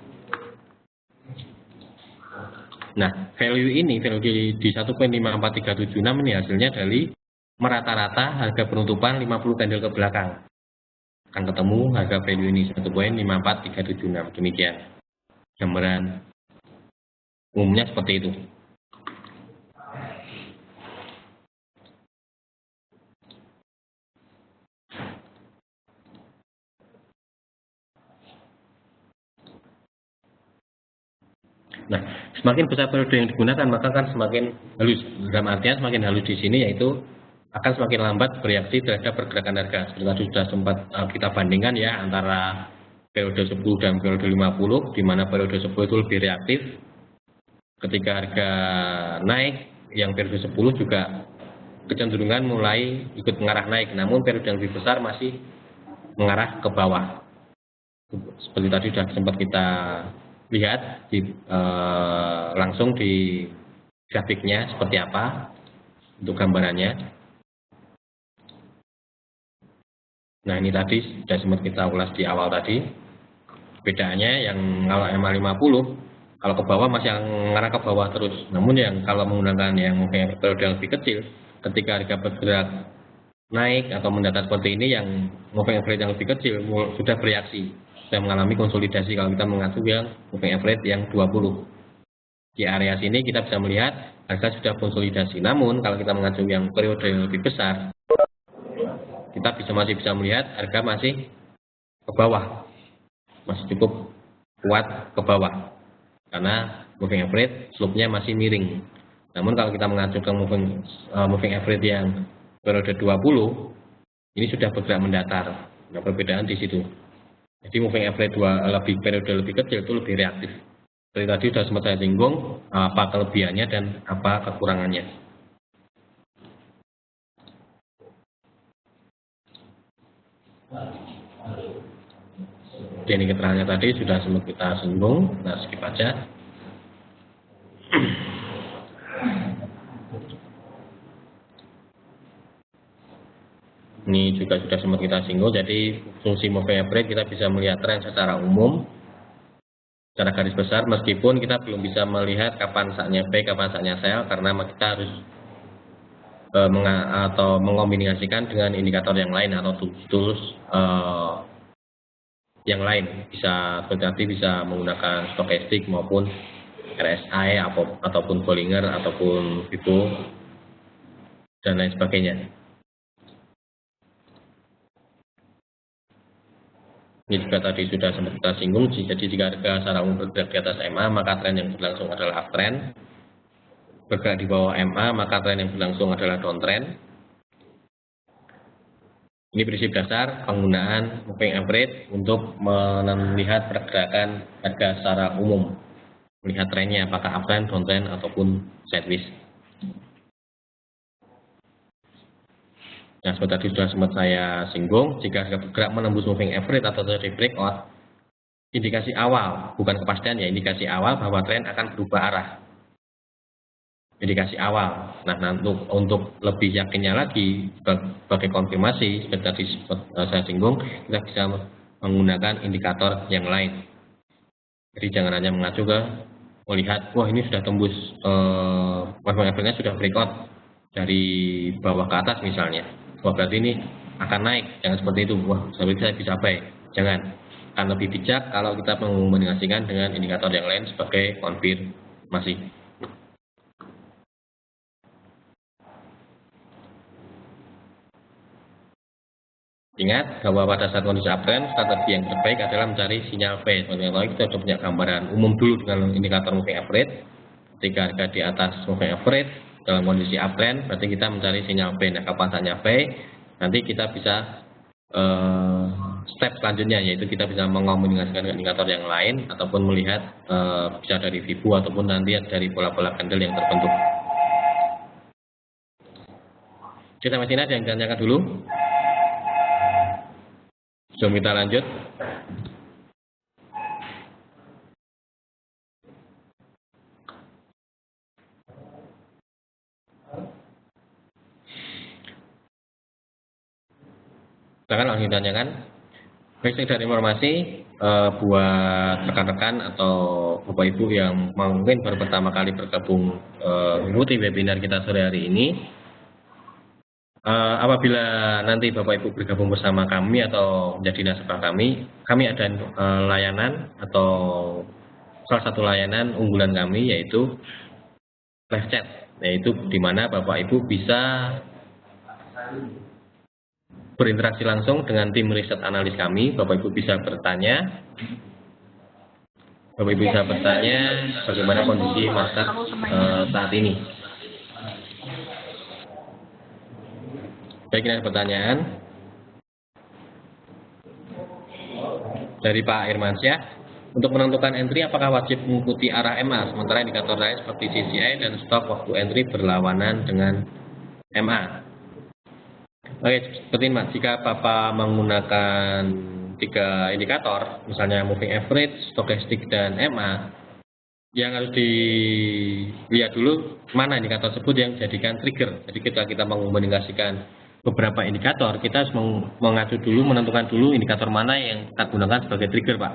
Nah, value ini, value di 1.54376 ini hasilnya dari merata-rata harga penutupan 50 candle ke belakang. Akan ketemu harga value ini 1.54376. Demikian gambaran umumnya seperti itu. Nah, semakin besar periode yang digunakan maka kan semakin halus. Dalam artian semakin halus di sini yaitu akan semakin lambat bereaksi terhadap pergerakan harga. Seperti tadi sudah sempat kita bandingkan ya antara periode 10 dan periode 50, di mana periode 10 itu lebih reaktif. Ketika harga naik, yang periode 10 juga kecenderungan mulai ikut mengarah naik. Namun periode yang lebih besar masih mengarah ke bawah. Seperti tadi sudah sempat kita lihat langsung di grafiknya seperti apa untuk gambarannya. Nah, ini tadi sudah sempat kita ulas di awal tadi. Bedanya yang kalau MA50 kalau ke bawah masih mengarah ke bawah terus. Namun yang kalau menggunakan yang mungkin periode yang lebih kecil, ketika harga bergerak naik atau mendatar seperti ini, yang moving average yang lebih kecil sudah bereaksi, sudah mengalami konsolidasi. Kalau kita mengacu yang moving average yang 20 di area sini kita bisa melihat harga sudah konsolidasi. Namun kalau kita mengacu yang periode yang lebih besar, kita masih bisa melihat harga masih ke bawah, masih cukup kuat ke bawah karena moving average slope-nya masih miring. Namun kalau kita mengacu ke moving average yang periode 20 ini sudah bergerak mendatar. Nah, perbedaan di situ. Jadi moving average periode lebih kecil itu lebih reaktif. Seperti tadi sudah sempat saya singgung apa kelebihannya dan apa kekurangannya. Jadi ini keterangannya tadi sudah sempat kita singgung, nah skip aja. Ini juga sudah sempat kita singgung, jadi fungsi moving average kita bisa melihat tren secara umum, secara garis besar, meskipun kita belum bisa melihat kapan saatnya buy, kapan saatnya sell, karena kita harus mengombinasikan dengan indikator yang lain atau tools yang lain. Bisa seperti bisa menggunakan stokastik maupun RSI ataupun Bollinger ataupun Fibo dan lain sebagainya. Ini juga tadi sudah sempat kita singgung, jadi jika harga secara umum bergerak di atas MA, maka tren yang berlangsung adalah uptrend. Bergerak di bawah MA, maka tren yang berlangsung adalah downtrend. Ini prinsip dasar penggunaan moving average untuk melihat pergerakan harga secara umum, melihat trennya apakah uptrend, downtrend ataupun sideways. Nah, seperti tadi sudah sempat saya singgung, jika harga bergerak menembus moving average atau terjadi breakout, indikasi awal, bukan kepastian ya, indikasi awal bahwa tren akan berubah arah. Indikasi awal. Nah, untuk lebih yakinnya lagi, sebagai konfirmasi, seperti tadi saya singgung, kita bisa menggunakan indikator yang lain. Jadi jangan hanya mengacu ke melihat, wah ini sudah tembus moving average-nya sudah breakout dari bawah ke atas misalnya. Wah berarti ini akan naik, jangan seperti itu. Wah saya bisa buy, jangan. Akan lebih bijak kalau kita mengombinasikan dengan indikator yang lain sebagai konfirmasi. Ingat bahwa pada saat kondisi uptrend, strategi yang terbaik adalah mencari sinyal buy. Seperti kita sudah punya gambaran umum dulu dengan indikator moving average. Ketika harga di atas moving average dalam kondisi uptrend, berarti kita mencari sinyal buy. Nah, kapan saatnya buy? Nanti kita bisa step selanjutnya, yaitu kita bisa mengombinasikan dengan indikator yang lain ataupun melihat bisa dari Fibo ataupun nanti dari pola-pola candle yang terbentuk. Kita masih ada yang ditanyakan dulu. Sebelum kita lanjut. Silakan langsung ditanyakan. Baik, dari informasi buat rekan-rekan atau Bapak Ibu yang mungkin baru pertama kali bergabung mengikuti webinar kita sore hari ini. Apabila nanti Bapak Ibu bergabung bersama kami atau menjadi nasabah kami ada layanan atau salah satu layanan unggulan kami yaitu live chat, yaitu di mana Bapak Ibu bisa berinteraksi langsung dengan tim riset analis kami. Bapak Ibu bisa bertanya, bagaimana kondisi market saat ini. Baik, ini ada pertanyaan dari Pak Irmansyah. Untuk menentukan entry, apakah wajib mengikuti arah MA sementara indikator lain seperti CCI dan stop waktu entry berlawanan dengan MA? Oke, seperti ini Mas, jika Bapak menggunakan 3 indikator, misalnya moving average, stochastic, dan MA, yang harus dilihat dulu mana indikator tersebut yang jadikan trigger. Jadi kita mengombinasikan beberapa indikator, kita harus mengacu dulu, menentukan dulu indikator mana yang kita gunakan sebagai trigger, Pak.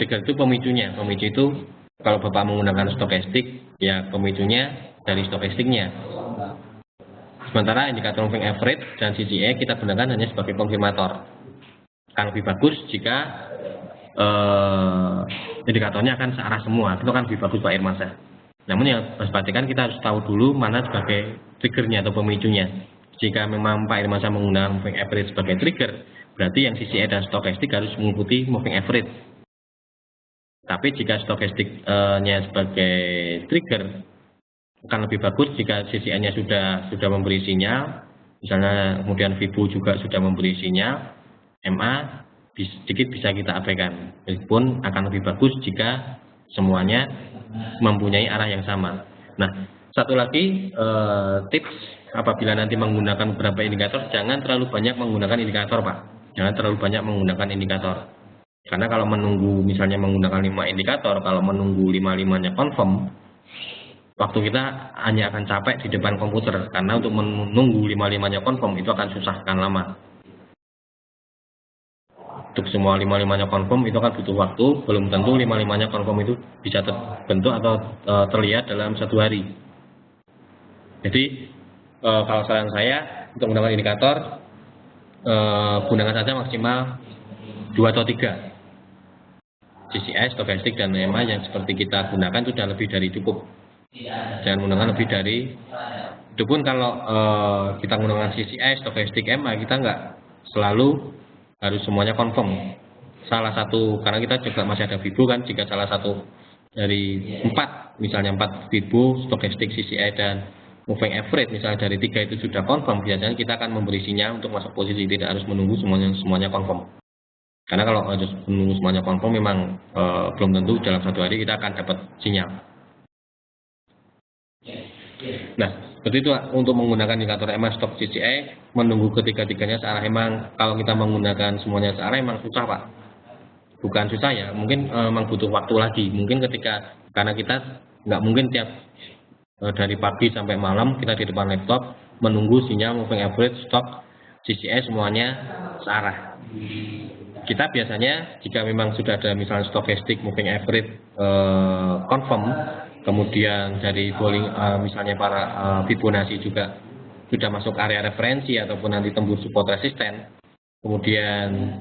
Trigger itu pemicunya. Pemicu itu kalau Bapak menggunakan stochastic, ya pemicunya dari stochasticnya. Sementara indikator moving average dan CCE kita gunakan hanya sebagai konfirmator. Akan lebih bagus jika indikatornya akan searah semua. Itu akan lebih bagus Pak Irmansyah. Namun yang harus perhatikan, kita harus tahu dulu mana sebagai triggernya atau pemicunya. Jika memang Pak Irmansyah menggunakan moving average sebagai trigger, berarti yang CCE dan stochastic harus mengikuti moving average. Tapi jika stochastic-nya sebagai trigger, akan lebih bagus jika CCI-nya sudah memberi sinyal, misalnya kemudian Fibo juga sudah memberi sinyal, MA sedikit bisa kita abaikan. Meskipun akan lebih bagus jika semuanya mempunyai arah yang sama. Nah, satu lagi tips apabila nanti menggunakan beberapa indikator, jangan terlalu banyak menggunakan indikator, Pak. Jangan terlalu banyak menggunakan indikator. Karena kalau menunggu, misalnya menggunakan 5 indikator, kalau menunggu 5-5-nya confirm, waktu kita hanya akan capek di depan komputer. Karena untuk menunggu 5-5-nya confirm itu akan susah, akan lama. Untuk semua 5-5-nya confirm itu akan butuh waktu, belum tentu 5-5-nya confirm itu bisa terbentuk atau terlihat dalam 1 hari. Jadi kalau saran saya untuk menggunakan indikator, gunakan saja maksimal 2 atau 3. CCI, stochastic, dan MA yang seperti kita gunakan itu sudah lebih dari cukup. Jangan menggunakan lebih dari itu pun kalau kita menggunakan CCI, stochastic, MA, kita nggak selalu harus semuanya confirm. Salah satu, karena kita juga masih ada Fibo kan, jika salah satu dari 4, misalnya 4 Fibo, stochastic, CCI, dan moving average misalnya dari 3 itu sudah confirm, biasanya kita akan memberi sinyal untuk masuk posisi, tidak harus menunggu semuanya confirm. Karena kalau harus menunggu semuanya confirm memang belum tentu dalam 1 hari kita akan dapat sinyal. Nah, seperti itu untuk menggunakan indikator EMA Stock CCI, menunggu ketiga-tiganya searah. Emang kalau kita menggunakan semuanya searah emang susah Pak. Bukan susah ya, mungkin memang butuh waktu lagi. Mungkin karena kita nggak mungkin tiap dari pagi sampai malam kita di depan laptop menunggu sinyal moving average stock CCI semuanya searah. Kita biasanya jika memang sudah ada misalnya stochastic moving average confirm, kemudian dari Bollinger misalnya para Fibonacci juga sudah masuk area referensi ataupun nanti tembus support resisten, kemudian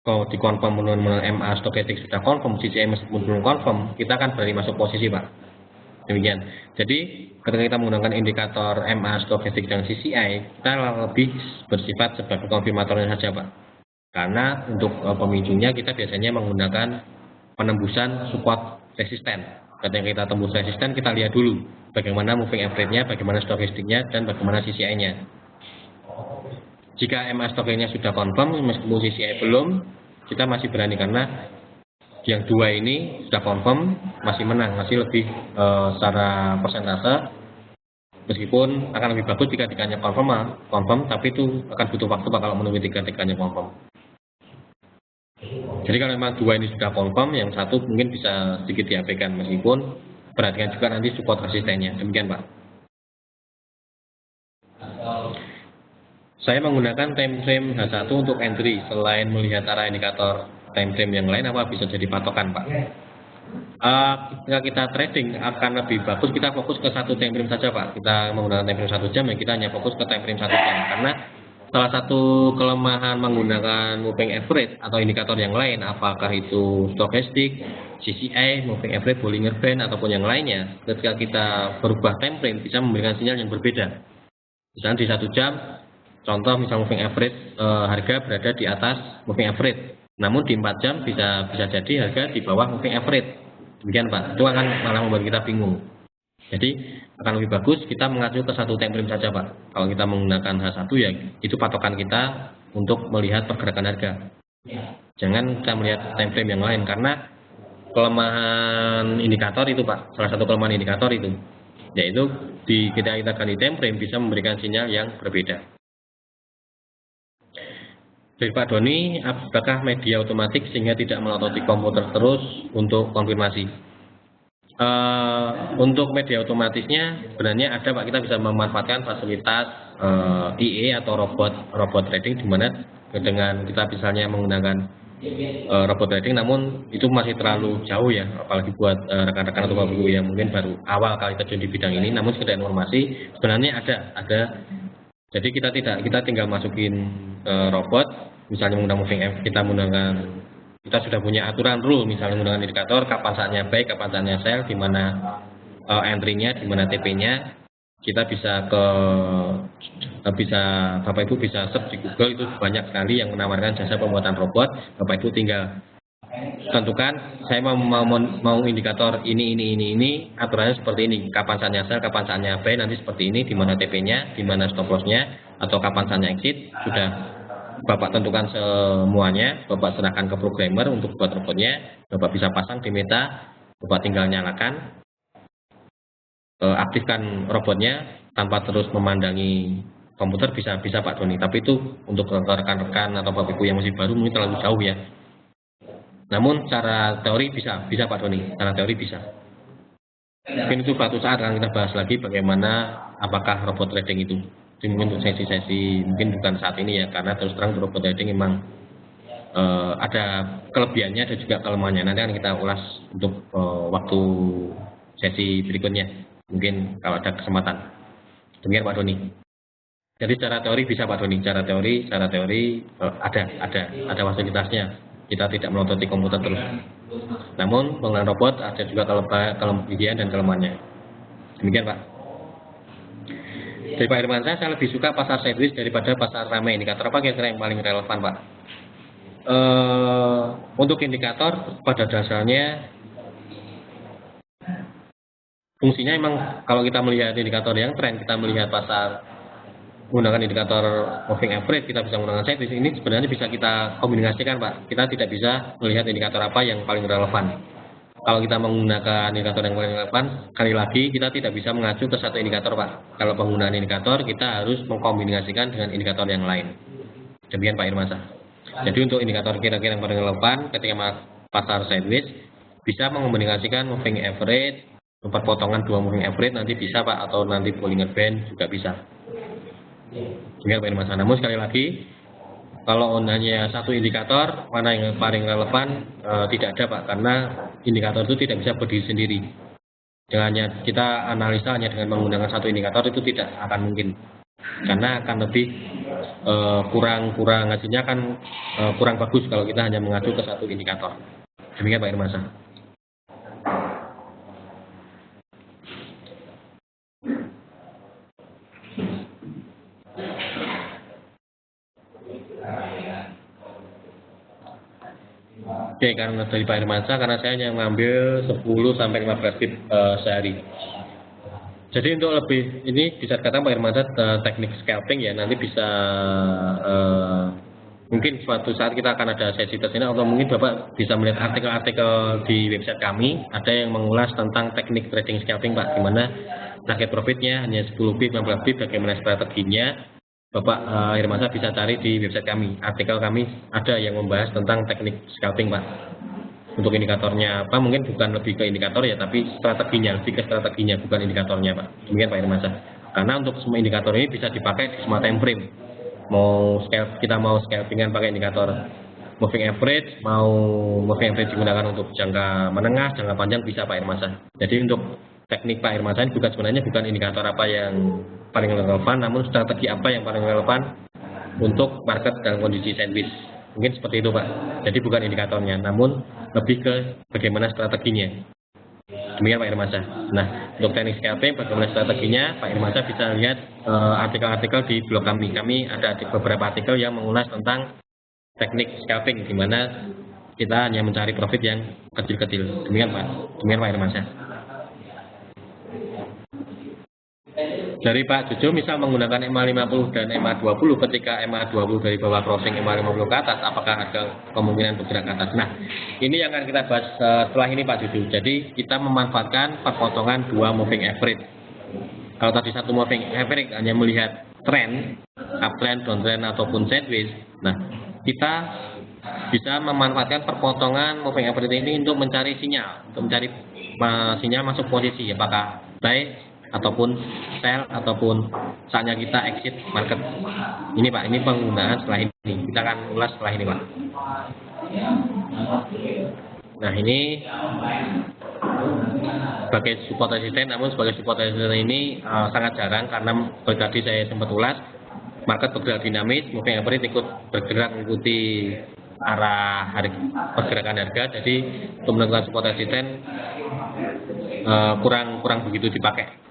kalau dikonfirm menurun MA stochastic sudah confirm, CCI meskipun belum confirm, kita akan berani masuk posisi Pak. Demikian. Jadi ketika kita menggunakan indikator MA stochastic dan CCI, kita lebih bersifat sebagai konfirmatornya saja Pak. Karena untuk pemicunya kita biasanya menggunakan penembusan support resisten. Ketika kita tembus resisten, kita lihat dulu bagaimana moving average-nya, bagaimana stochastic-nya, dan bagaimana CCI-nya. Jika MA stochastic-nya sudah confirm, meskipun CCI belum, kita masih berani karena yang 2 ini sudah confirm, masih menang, masih lebih secara persentase. Meskipun akan lebih bagus jika tiganya confirm, tapi itu akan butuh waktu Pak kalau menunggu tiganya confirm. Jadi kalau memang 2 ini sudah confirm, yang 1 mungkin bisa sedikit diabaikan, meskipun perhatikan juga nanti support resistennya. Demikian Pak. Saya menggunakan time frame H1 untuk entry. Selain melihat arah indikator time frame yang lain, apa bisa jadi patokan Pak? Ketika kita trading akan lebih bagus kita fokus ke 1 time frame saja Pak. Kita menggunakan time frame 1 jam, ya kita hanya fokus ke time frame 1 jam. Karena salah satu kelemahan menggunakan moving average atau indikator yang lain, apakah itu stochastic, CCI, moving average, Bollinger Band, ataupun yang lainnya, ketika kita berubah time frame bisa memberikan sinyal yang berbeda. Misalnya di 1 jam, contoh misal moving average harga berada di atas moving average, namun di 4 jam bisa jadi harga di bawah moving average. Demikian Pak, itu akan malah membuat kita bingung. Jadi akan lebih bagus kita mengacu ke 1 time frame saja Pak. Kalau kita menggunakan H1 ya itu patokan kita untuk melihat pergerakan harga. Jangan kita melihat time frame yang lain karena kelemahan indikator itu Pak. Salah satu kelemahan indikator itu yaitu kita ganti time frame bisa memberikan sinyal yang berbeda. Dari Pak Doni, apakah media otomatis sehingga tidak melototi komputer terus untuk konfirmasi? Untuk media otomatisnya sebenarnya ada Pak, kita bisa memanfaatkan fasilitas IE atau robot trading, di mana dengan kita misalnya menggunakan robot trading, namun itu masih terlalu jauh ya, apalagi buat rekan-rekan atau Bapak Ibu yang mungkin baru awal kali terjun di bidang ini. Namun sekedar informasi sebenarnya ada. Jadi kita tinggal masukin robot, misalnya menggunakan moving average, kita sudah punya aturan rule, misalnya menggunakan indikator kapan saatnya buy, kapan saatnya sell, di mana entry-nya, di mana TP-nya. Kita bisa Bapak Ibu bisa search di Google, itu banyak sekali yang menawarkan jasa pembuatan robot. Bapak Ibu tinggal tentukan saya mau indikator ini, aturannya seperti ini, kapan saatnya sell, kapan saatnya buy, nanti seperti ini, di mana TP-nya, di mana stop loss-nya, atau kapan saatnya exit. Sudah Bapak tentukan semuanya, Bapak serahkan ke programmer untuk buat robotnya, Bapak bisa pasang di meta, Bapak tinggal nyalakan, aktifkan robotnya tanpa terus memandangi komputer, bisa Pak Doni. Tapi itu untuk rekan-rekan atau Bapak Ibu yang masih baru mungkin terlalu jauh ya. Namun cara teori bisa Pak Doni, cara teori bisa. Mungkin itu suatu saat akan kita bahas lagi bagaimana apakah robot trading itu. Jadi mungkin untuk sesi-sesi mungkin bukan saat ini ya, karena terus terang robot trading memang ada kelebihannya, ada juga kelemahannya. Nanti akan kita ulas untuk waktu sesi berikutnya, mungkin kalau ada kesempatan. Demikian Pak Doni. Jadi secara teori bisa Pak Doni, secara teori ada fasilitasnya. Kita tidak melototi komputer terus. Namun penggunaan robot ada juga kelebihan dan kelemahannya. Demikian Pak. Dari Pak Irmansyah, saya lebih suka pasar sideways daripada pasar ramai. Indikator apa kira-kira yang paling relevan Pak? Untuk indikator pada dasarnya fungsinya emang kalau kita melihat indikator yang tren, kita melihat pasar menggunakan indikator moving average, kita bisa menggunakan sideways, ini sebenarnya bisa kita kombinasikan Pak. Kita tidak bisa melihat indikator apa yang paling relevan. Kalau kita menggunakan indikator yang paling relevan, sekali lagi kita tidak bisa mengacu ke satu indikator Pak. Kalau penggunaan indikator, kita harus mengkombinasikan dengan indikator yang lain. Demikian Pak Irmansyah. Jadi untuk indikator kira-kira yang paling relevan ketika pasar sideways, bisa mengombinasikan moving average, perpotongan dua moving average nanti bisa Pak, atau nanti Bollinger Band juga bisa. Demikian Pak Irmansyah. Namun sekali lagi, kalau hanya satu indikator, mana yang paling relevan, tidak ada Pak, karena indikator itu tidak bisa berdiri sendiri. Dengan kita analisa hanya dengan menggunakan satu indikator itu tidak akan mungkin, karena akan lebih kurang hasilnya akan kurang bagus kalau kita hanya mengacu ke satu indikator. Demikian Pak Irmansyah. Oke, karena dari Pak Irmansyah, karena saya hanya mengambil 10-15 tip sehari. Jadi untuk lebih ini bisa dikatakan Pak Irmansyah teknik scalping ya, nanti bisa mungkin suatu saat kita akan ada sesi tersebut, atau mungkin Bapak bisa melihat artikel-artikel di website kami, ada yang mengulas tentang teknik trading scalping Pak, dimana target profitnya hanya 10 pip, 15 pip, bagaimana strateginya. Bapak Irmansyah bisa cari di website kami. Artikel kami ada yang membahas tentang teknik scalping Pak. Untuk indikatornya apa, mungkin bukan lebih ke indikator ya, tapi strateginya, lebih ke strateginya, bukan indikatornya Pak. Demikian Pak Irmansyah. Karena untuk semua indikator ini bisa dipakai di semua time frame. Kita mau scalpingan pakai indikator moving average, mau moving average digunakan untuk jangka menengah, jangka panjang, bisa Pak Irmansyah. Jadi untuk teknik Pak Irmansyah juga sebenarnya bukan indikator apa yang paling relevan, namun strategi apa yang paling relevan untuk market dalam kondisi sideways. Mungkin seperti itu Pak. Jadi bukan indikatornya, namun lebih ke bagaimana strateginya. Demikian Pak Irmansyah. Nah, untuk teknik scalping bagaimana strateginya, Pak Irmansyah bisa lihat artikel-artikel di blog kami. Kami ada beberapa artikel yang mengulas tentang teknik scalping, di mana kita hanya mencari profit yang kecil-kecil. Demikian Pak. Demikian Pak Irmansyah. Dari Pak Jojo misal menggunakan EMA 50 dan EMA 20, ketika EMA 20 dari bawah crossing EMA 50 ke atas, apakah ada kemungkinan bergerak ke atas? Nah, ini yang akan kita bahas setelah ini Pak Jojo. Jadi kita memanfaatkan perpotongan dua moving average. Kalau tadi satu moving average hanya melihat tren, uptrend, downtrend ataupun sideways, nah kita bisa memanfaatkan perpotongan moving average ini untuk mencari sinyal, untuk mencari sinyal masuk posisi, apakah buy ataupun sell, ataupun saatnya kita exit market. Ini Pak, ini penggunaan setelah ini. Kita akan ulas setelah ini Pak. Nah ini sebagai support resisten, namun sebagai support resisten ini sangat jarang, karena tadi saya sempat ulas, market bergerak dinamis, moving average ikut bergerak mengikuti arah pergerakan harga. Jadi untuk menentukan support resisten kurang begitu dipakai.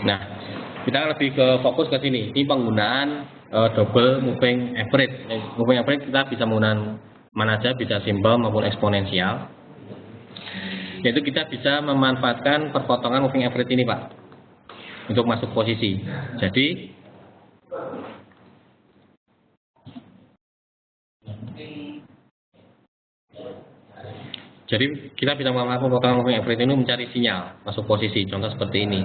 Nah, kita lebih ke fokus ke sini. Ini penggunaan double moving average. Moving average kita bisa menggunakan mana saja, bisa simple maupun eksponensial. Yaitu kita bisa memanfaatkan perpotongan moving average ini Pak, untuk masuk posisi. Jadi kita bisa menggunakan perpotongan moving average ini mencari sinyal masuk posisi. Contoh seperti ini.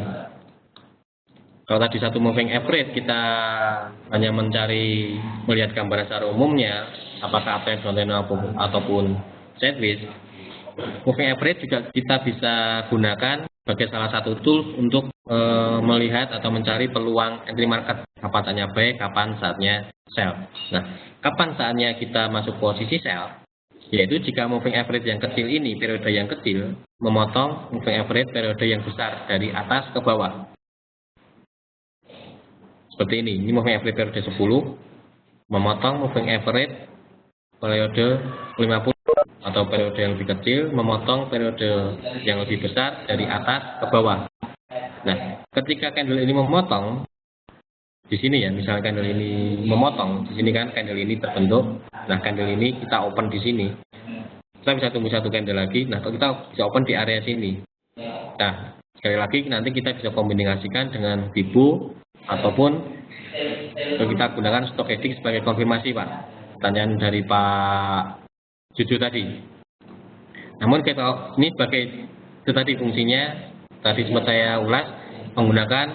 Kalau tadi satu moving average kita hanya mencari melihat gambaran secara umumnya, apakah uptrend, downtrend ataupun sideways, moving average juga kita bisa gunakan sebagai salah satu tools untuk melihat atau mencari peluang entry market. Kapan saatnya buy, kapan saatnya sell. Nah, kapan saatnya kita masuk posisi sell? Yaitu jika moving average yang kecil ini, periode yang kecil, memotong moving average periode yang besar dari atas ke bawah. seperti ini moving average periode 10, memotong moving average periode 50 atau periode yang lebih kecil, memotong periode yang lebih besar dari atas ke bawah. Nah, ketika candle ini memotong di sini ya, misalnya candle ini memotong, di sini kan candle ini terbentuk. Nah, candle ini kita open di sini. Kita bisa tunggu satu candle lagi. Nah, kita bisa open di area sini. Nah, sekali lagi nanti kita bisa kombinasikan dengan Bibu ataupun kita gunakan stochastic sebagai konfirmasi, Pak. Pertanyaan dari Pak Juju tadi. Namun kita ini sebagai itu tadi fungsinya tadi sempat saya ulas menggunakan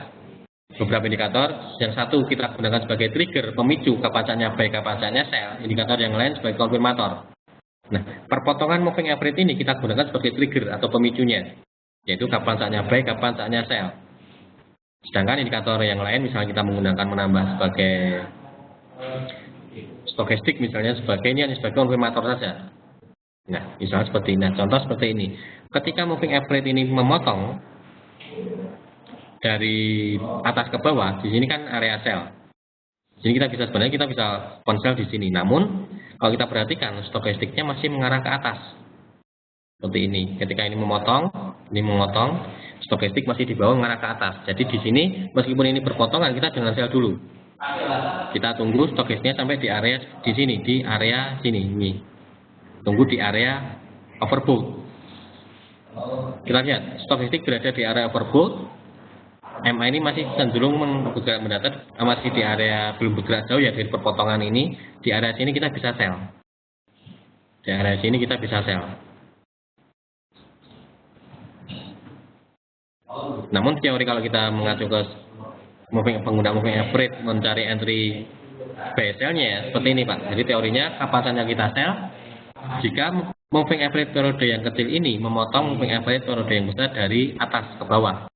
beberapa indikator. Yang satu kita gunakan sebagai trigger pemicu kapan saatnya buy, kapan saatnya sell. Indikator yang lain sebagai konfirmator. Nah, perpotongan moving average ini kita gunakan sebagai trigger atau pemicunya, yaitu kapan saatnya buy, kapan saatnya sell. Sedangkan indikator yang lain misalnya kita menggunakan menambah sebagai stokastik misalnya sebagai ini hanya sebagai konfirmator saja. Nah, misalnya seperti ini. Nah, contoh seperti ini. Ketika moving average ini memotong dari atas ke bawah, di sini kan area sell. Di sini sebenarnya kita bisa konsel di sini. Namun kalau kita perhatikan stokastiknya masih mengarah ke atas. Seperti ini. Ketika ini memotong, stokastik masih di bawah mengarah ke atas. Jadi di sini meskipun ini berpotongan kita jangan sell dulu. Kita tunggu stokastiknya sampai di area di sini, di area sini ini. Tunggu di area overbought. Kita lihat stokastik berada di area overbought. MA ini masih cenderung bergerak mendatar, masih di area belum bergerak jauh ya dari perpotongan ini. Di area sini kita bisa sell. Di area sini kita bisa sell. Namun teori kalau kita mengacu ke pengguna moving average mencari entry buy sell-nya ya, seperti ini Pak. Jadi teorinya kapan saja kita sell jika moving average periode yang kecil ini memotong moving average periode yang besar dari atas ke bawah.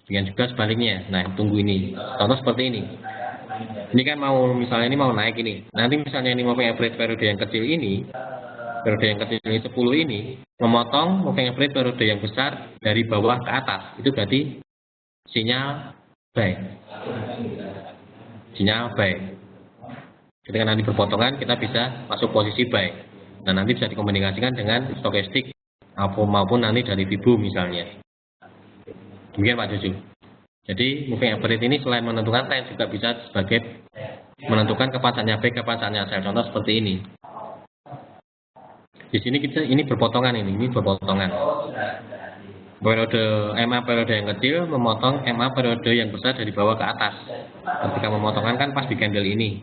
Dengan juga sebaliknya. Nah, tunggu ini. Contoh seperti ini. Ini kan misalnya ini mau naik ini. Nanti misalnya ini moving average periode yang kecil ini, periode yang kecil ini 10 ini, memotong moving average periode yang besar dari bawah ke atas. Itu berarti sinyal buy. Sinyal buy. Ketika nanti berpotongan, kita bisa masuk posisi buy. Nah, nanti bisa dikomunikasikan dengan stokastik maupun nanti dari Bibu misalnya. Demikian Pak Juju. Jadi moving average ini selain menentukan trend juga bisa sebagai menentukan kapan saatnya buy, kapan saatnya sell. Contoh seperti ini. Di sini ini berpotongan ini berpotongan. Periode MA periode yang kecil memotong MA periode yang besar dari bawah ke atas. Ketika memotongkan kan pas di candle ini.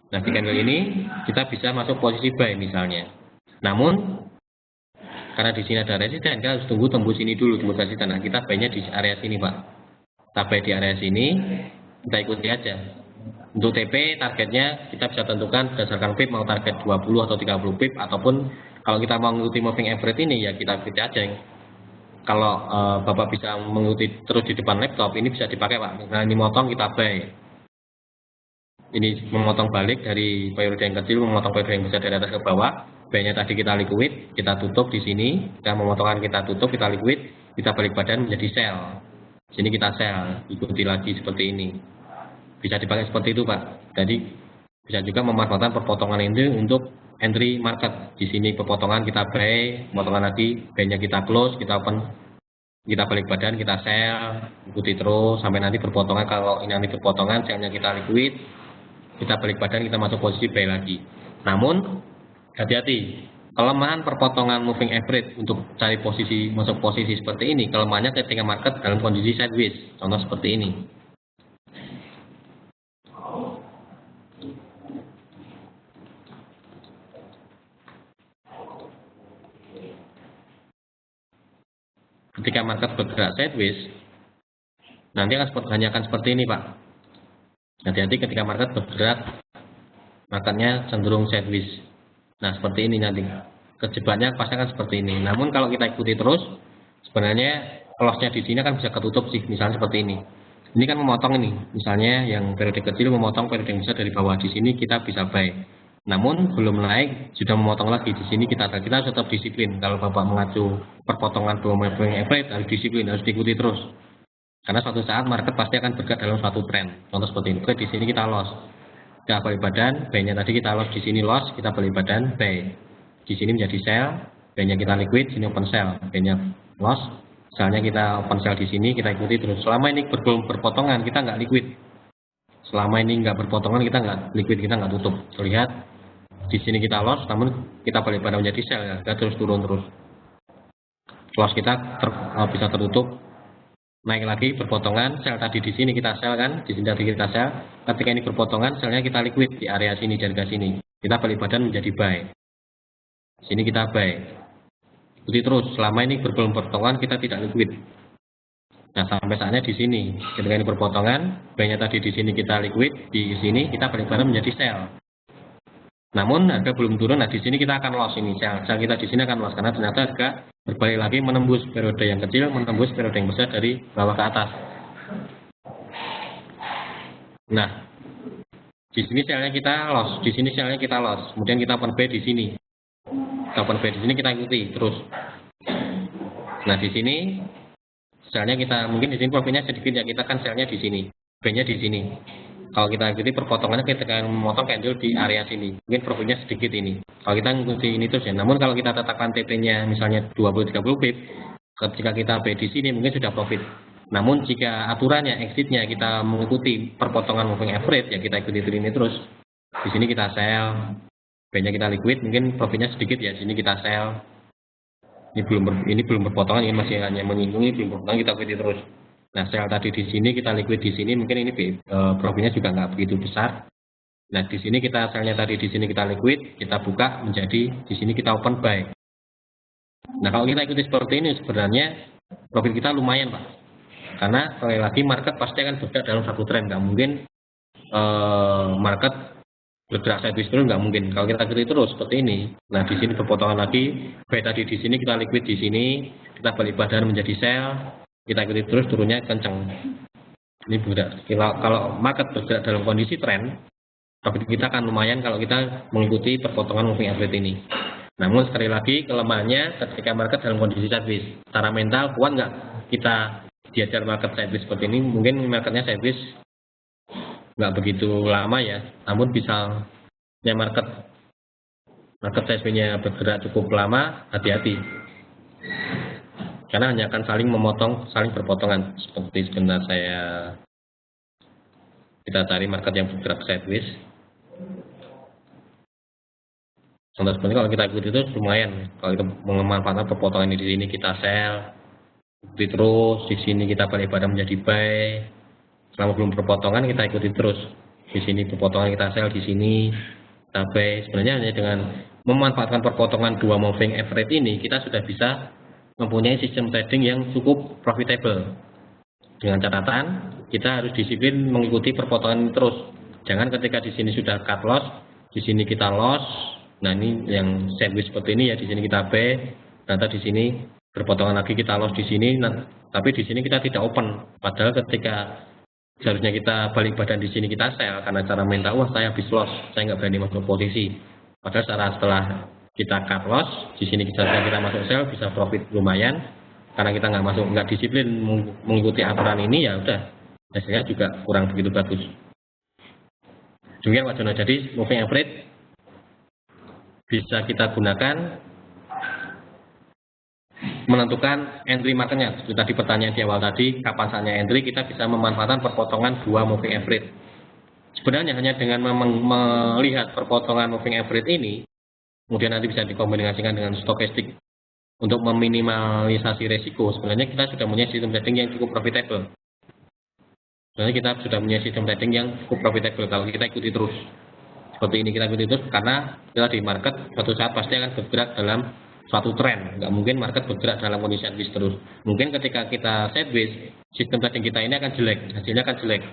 Nah, di candle ini kita bisa masuk posisi buy misalnya. Namun karena di sini ada resisten, kita harus tunggu tembus ini dulu, tembus resisten. Nah, kita buy-nya di area sini, Pak. Kita buy di area sini, kita ikuti aja. Untuk TP, targetnya kita bisa tentukan berdasarkan pip, mau target 20 atau 30 pip, ataupun kalau kita mau mengikuti moving average ini, ya kita ikuti aja. Kalau Bapak bisa mengikuti terus di depan laptop, ini bisa dipakai, Pak. Nah, ini motong, kita buy. Ini memotong balik dari periode yang kecil, memotong periode yang besar dari atas ke bawah. Buy-nya tadi kita liquid, kita tutup di sini, kita memotongkan kita tutup, kita liquid, kita balik badan menjadi sell. Sini kita sell, ikuti lagi seperti ini. Bisa dipakai seperti itu Pak. Jadi bisa juga memanfaatkan perpotongan ini untuk entry market. Di sini perpotongan kita buy, potongan lagi, buy-nya kita close, kita open, kita balik badan, kita sell, ikuti terus sampai nanti berpotongan. Kalau ini nanti berpotongan, sell-nya kita liquid, kita balik badan, kita masuk posisi buy lagi. Namun hati-hati, kelemahan perpotongan moving average untuk cari posisi masuk posisi seperti ini, kelemahannya ketika market dalam kondisi sideways. Contoh seperti ini. Ketika market bergerak sideways, nanti akan seperti ini Pak. Hati-hati ketika market bergerak, marketnya cenderung sideways. Nah, seperti ini nanti. Kejebaknya pasti akan seperti ini. Namun kalau kita ikuti terus, sebenarnya loss-nya di sini kan bisa ketutup sih, misalnya seperti ini. Ini kan memotong ini. Misalnya yang periode kecil memotong periode yang besar dari bawah. Di sini kita bisa buy. Namun belum naik, sudah memotong lagi. Di sini kita harus tetap disiplin. Kalau Bapak mengacu perpotongan moving average, harus disiplin, harus diikuti terus. Karena suatu saat market pasti akan bergerak dalam suatu tren. Contoh seperti ini. Oke, di sini kita loss. Kita balik badan, buy-nya tadi kita loss, di sini loss, kita balik badan, buy. Di sini menjadi sell, buy-nya kita liquid, sini open sell. Buy-nya loss, sell-nya kita open sell di sini, kita ikuti terus. Selama ini berpotongan, kita nggak liquid. Selama ini nggak berpotongan, kita nggak liquid, kita nggak tutup. Terlihat di sini kita loss, namun kita balik badan menjadi sell, ya. Kita terus turun terus. Loss kita bisa tertutup. Naik lagi berpotongan, sell tadi di sini kita sell kan, di sini tadi kita sell. Ketika ini berpotongan, sellnya kita liquid di area sini, di harga sini. Kita balik badan menjadi buy. Sini kita buy. Ikuti terus. Selama ini berpotongan kita tidak liquid. Nah sampai saatnya di sini. Ketika ini berpotongan, buy-nya tadi di sini kita liquid, di sini kita balik badan menjadi sell. Namun harga belum turun, nah di sini kita akan loss ini, sell kita di sini akan loss karena ternyata harga berbalik lagi menembus periode yang kecil, menembus periode yang besar dari bawah ke atas. Nah, di sini sellnya kita loss, di sini sellnya kita loss, kemudian kita open buy di sini, kita open buy di sini kita ikuti terus. Nah di sini sellnya kita mungkin di sini profitnya sedikit ya, kita kan sellnya di sini, buy-nya di sini. Kalau kita ikuti perpotongannya kita akan memotong candle di area sini. Mungkin profitnya sedikit ini. Kalau kita ikuti ini terus ya. Namun kalau kita tetapkan TP-nya misalnya 20-30 pip, ketika kita buy di sini mungkin sudah profit. Namun jika aturannya exitnya kita mengikuti perpotongan moving average ya kita ikuti ini terus. Di sini kita sell, buy-nya kita liquid, mungkin profitnya sedikit ya. Sini kita sell. Ini belum berpotongan, ini masih hanya menyinggungi, belum berpotongan kita ikuti terus. Nah, sell tadi di sini kita liquid di sini, mungkin ini profitnya juga nggak begitu besar. Nah, di sini kita sellnya tadi di sini kita liquid, kita buka menjadi di sini kita open buy. Nah, kalau kita ikuti seperti ini sebenarnya profit kita lumayan, Pak. Karena sekali lagi market pasti akan bergerak dalam satu tren, nggak mungkin market bergerak sideways terus, nggak mungkin. Kalau kita ikuti terus seperti ini, nah di sini berpotongan lagi, buy tadi di sini kita liquid di sini, kita balik badan menjadi sell. Kita ikuti terus turunnya kencang. Ini bergerak. Kalau market bergerak dalam kondisi tren, profit kita akan lumayan kalau kita mengikuti perpotongan moving average ini. Namun sekali lagi kelemahannya ketika market dalam kondisi sideways. Secara mental kuat nggak kita diajar market sideways seperti ini? Mungkin marketnya sideways nggak begitu lama ya. Namun bisa market sideways-nya bergerak cukup lama, hati-hati. Karena hanya akan saling memotong, saling berpotongan. Seperti sebentar kita cari market yang bergerak sideways. Contoh seperti kalau kita ikuti itu lumayan. Kalau kita memanfaatkan perpotongan ini di sini kita sell, ikuti terus. Di sini kita balik badan menjadi buy. Selama belum berpotongan kita ikuti terus. Di sini perpotongan kita sell, di sini kita buy. Sebenarnya hanya dengan memanfaatkan perpotongan dua moving average ini kita sudah bisa mempunyai sistem trading yang cukup profitable. Dengan catatan, kita harus disiplin mengikuti perpotongan terus. Jangan ketika di sini sudah cut loss, di sini kita loss. Nah, ini yang sideways seperti ini ya, di sini kita buy, nanti di sini berpotongan lagi kita loss di sini, tapi di sini kita tidak open. Padahal ketika seharusnya kita balik badan di sini kita sell karena cara mental, wah saya habis loss, saya nggak berani masuk posisi. Padahal setelah kita cut loss, di sini kita masuk sell bisa profit lumayan karena kita nggak disiplin mengikuti aturan ini ya udah hasilnya juga kurang begitu bagus. Demikian Pak Jono. Jadi moving average bisa kita gunakan menentukan entry marketnya. Seperti tadi pertanyaan di awal tadi, kapan saatnya entry, kita bisa memanfaatkan perpotongan dua moving average. Sebenarnya hanya dengan melihat perpotongan moving average ini, kemudian nanti bisa dikombinasikan dengan stokastik untuk meminimalisasi resiko. Sebenarnya kita sudah punya sistem trading yang cukup profitable. Sebenarnya kita sudah punya sistem trading yang cukup profitable kalau kita ikuti terus. Seperti ini kita ikuti terus karena kita di market suatu saat pasti akan bergerak dalam suatu tren. Nggak mungkin market bergerak dalam kondisi sideways terus. Mungkin ketika kita sideways, sistem trading kita ini akan jelek, hasilnya akan jelek.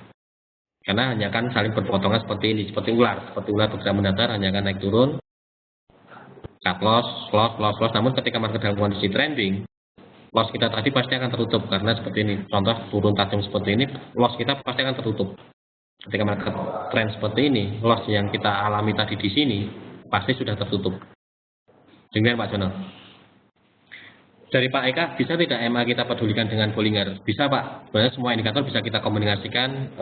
Karena hanya akan saling berpotongan seperti ini, seperti ular bergerak mendatar, hanya akan naik turun. Cut loss, namun ketika market dalam kondisi trending, loss kita tadi pasti akan tertutup karena seperti ini. Contoh turun tajam seperti ini, loss kita pasti akan tertutup. Ketika market trend seperti ini, loss yang kita alami tadi di sini pasti sudah tertutup. Demikian Pak Jono. Dari Pak Eka, bisa tidak MA kita pedulikan dengan Bollinger? Bisa Pak, sebenarnya semua indikator bisa kita komunikasikan,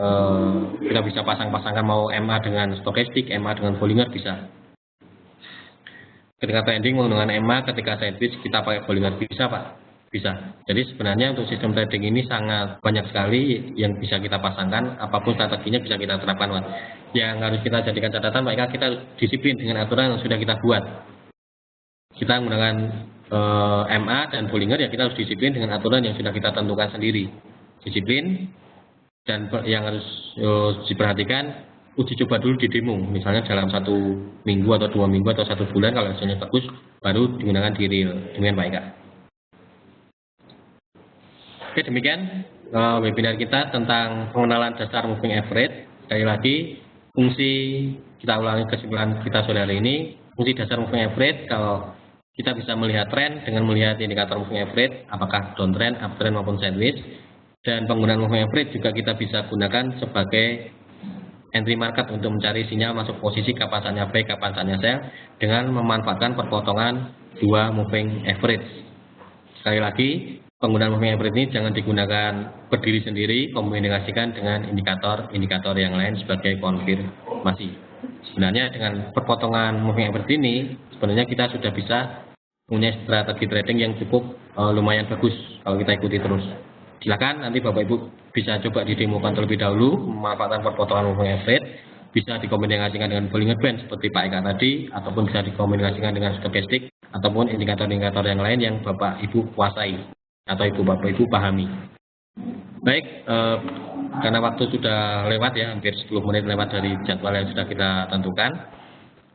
kita bisa pasang-pasangkan mau MA dengan stokastik, MA dengan Bollinger bisa. Ketika trending menggunakan MA, ketika sideways kita pakai Bollinger, bisa Pak? Bisa. Jadi sebenarnya untuk sistem trading ini sangat banyak sekali yang bisa kita pasangkan, apapun strateginya bisa kita terapkan Pak. Yang harus kita jadikan catatan Pak Eka, kita harus disiplin dengan aturan yang sudah kita buat. Kita menggunakan MA dan Bollinger, ya kita harus disiplin dengan aturan yang sudah kita tentukan sendiri. Disiplin, dan yang harus diperhatikan, uji coba dulu di demo, misalnya dalam 1 minggu atau 2 minggu atau 1 bulan, kalau hasilnya bagus baru digunakan di real. Demikian Pak Eka. Oke, demikian webinar kita tentang pengenalan dasar moving average. Sekali lagi, fungsi, kita ulangi kesimpulan kita sore hari ini, fungsi dasar moving average, kalau kita bisa melihat tren dengan melihat indikator moving average, apakah downtrend, uptrend maupun sideways. Dan penggunaan moving average juga kita bisa gunakan sebagai entry market untuk mencari sinyal masuk posisi kapan saatnya buy, kapan saatnya sell, dengan memanfaatkan perpotongan 2 moving average. Sekali lagi, penggunaan moving average ini jangan digunakan berdiri sendiri, komunikasikan dengan indikator-indikator yang lain sebagai konfirmasi. Sebenarnya dengan perpotongan moving average ini, sebenarnya kita sudah bisa punya strategi trading yang cukup lumayan bagus kalau kita ikuti terus. Silakan nanti Bapak Ibu bisa coba didemokan terlebih dahulu, memanfaatkan perpotongan moving average, bisa dikomunikasikan dengan Bollinger Band seperti Pak Eka tadi, ataupun bisa dikomunikasikan dengan stokastik, ataupun indikator-indikator yang lain yang Bapak Ibu kuasai atau Bapak Ibu pahami. Baik, karena waktu sudah lewat ya, hampir 10 menit lewat dari jadwal yang sudah kita tentukan.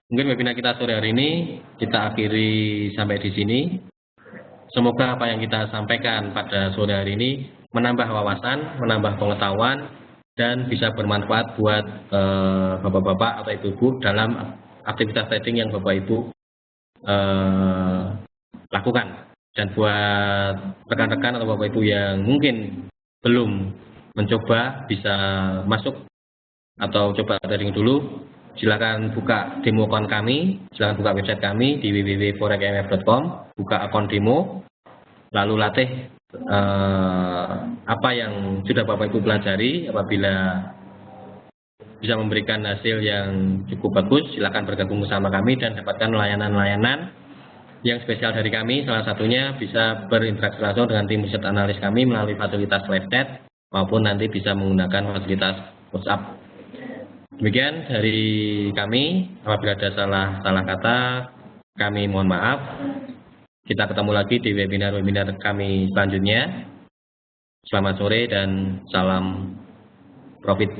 Mungkin webinar kita sore hari ini kita akhiri sampai di sini. Semoga apa yang kita sampaikan pada sore hari ini menambah wawasan, menambah pengetahuan, dan bisa bermanfaat buat Bapak-Bapak atau Ibu-Ibu dalam aktivitas trading yang Bapak Ibu lakukan. Dan buat rekan-rekan atau Bapak Ibu yang mungkin belum mencoba, bisa masuk atau coba trading dulu, silakan buka demo akun kami, silakan buka website kami di www.foreximf.com, buka akun demo, lalu latih apa yang sudah Bapak Ibu pelajari. Apabila bisa memberikan hasil yang cukup bagus, silakan bergabung bersama kami dan dapatkan layanan-layanan yang spesial dari kami. Salah satunya bisa berinteraksi langsung dengan tim riset analis kami melalui fasilitas live chat, maupun nanti bisa menggunakan fasilitas WhatsApp. Demikian dari kami. Apabila ada salah kata, kami mohon maaf. Kita ketemu lagi di webinar-webinar kami selanjutnya. Selamat sore dan salam profit.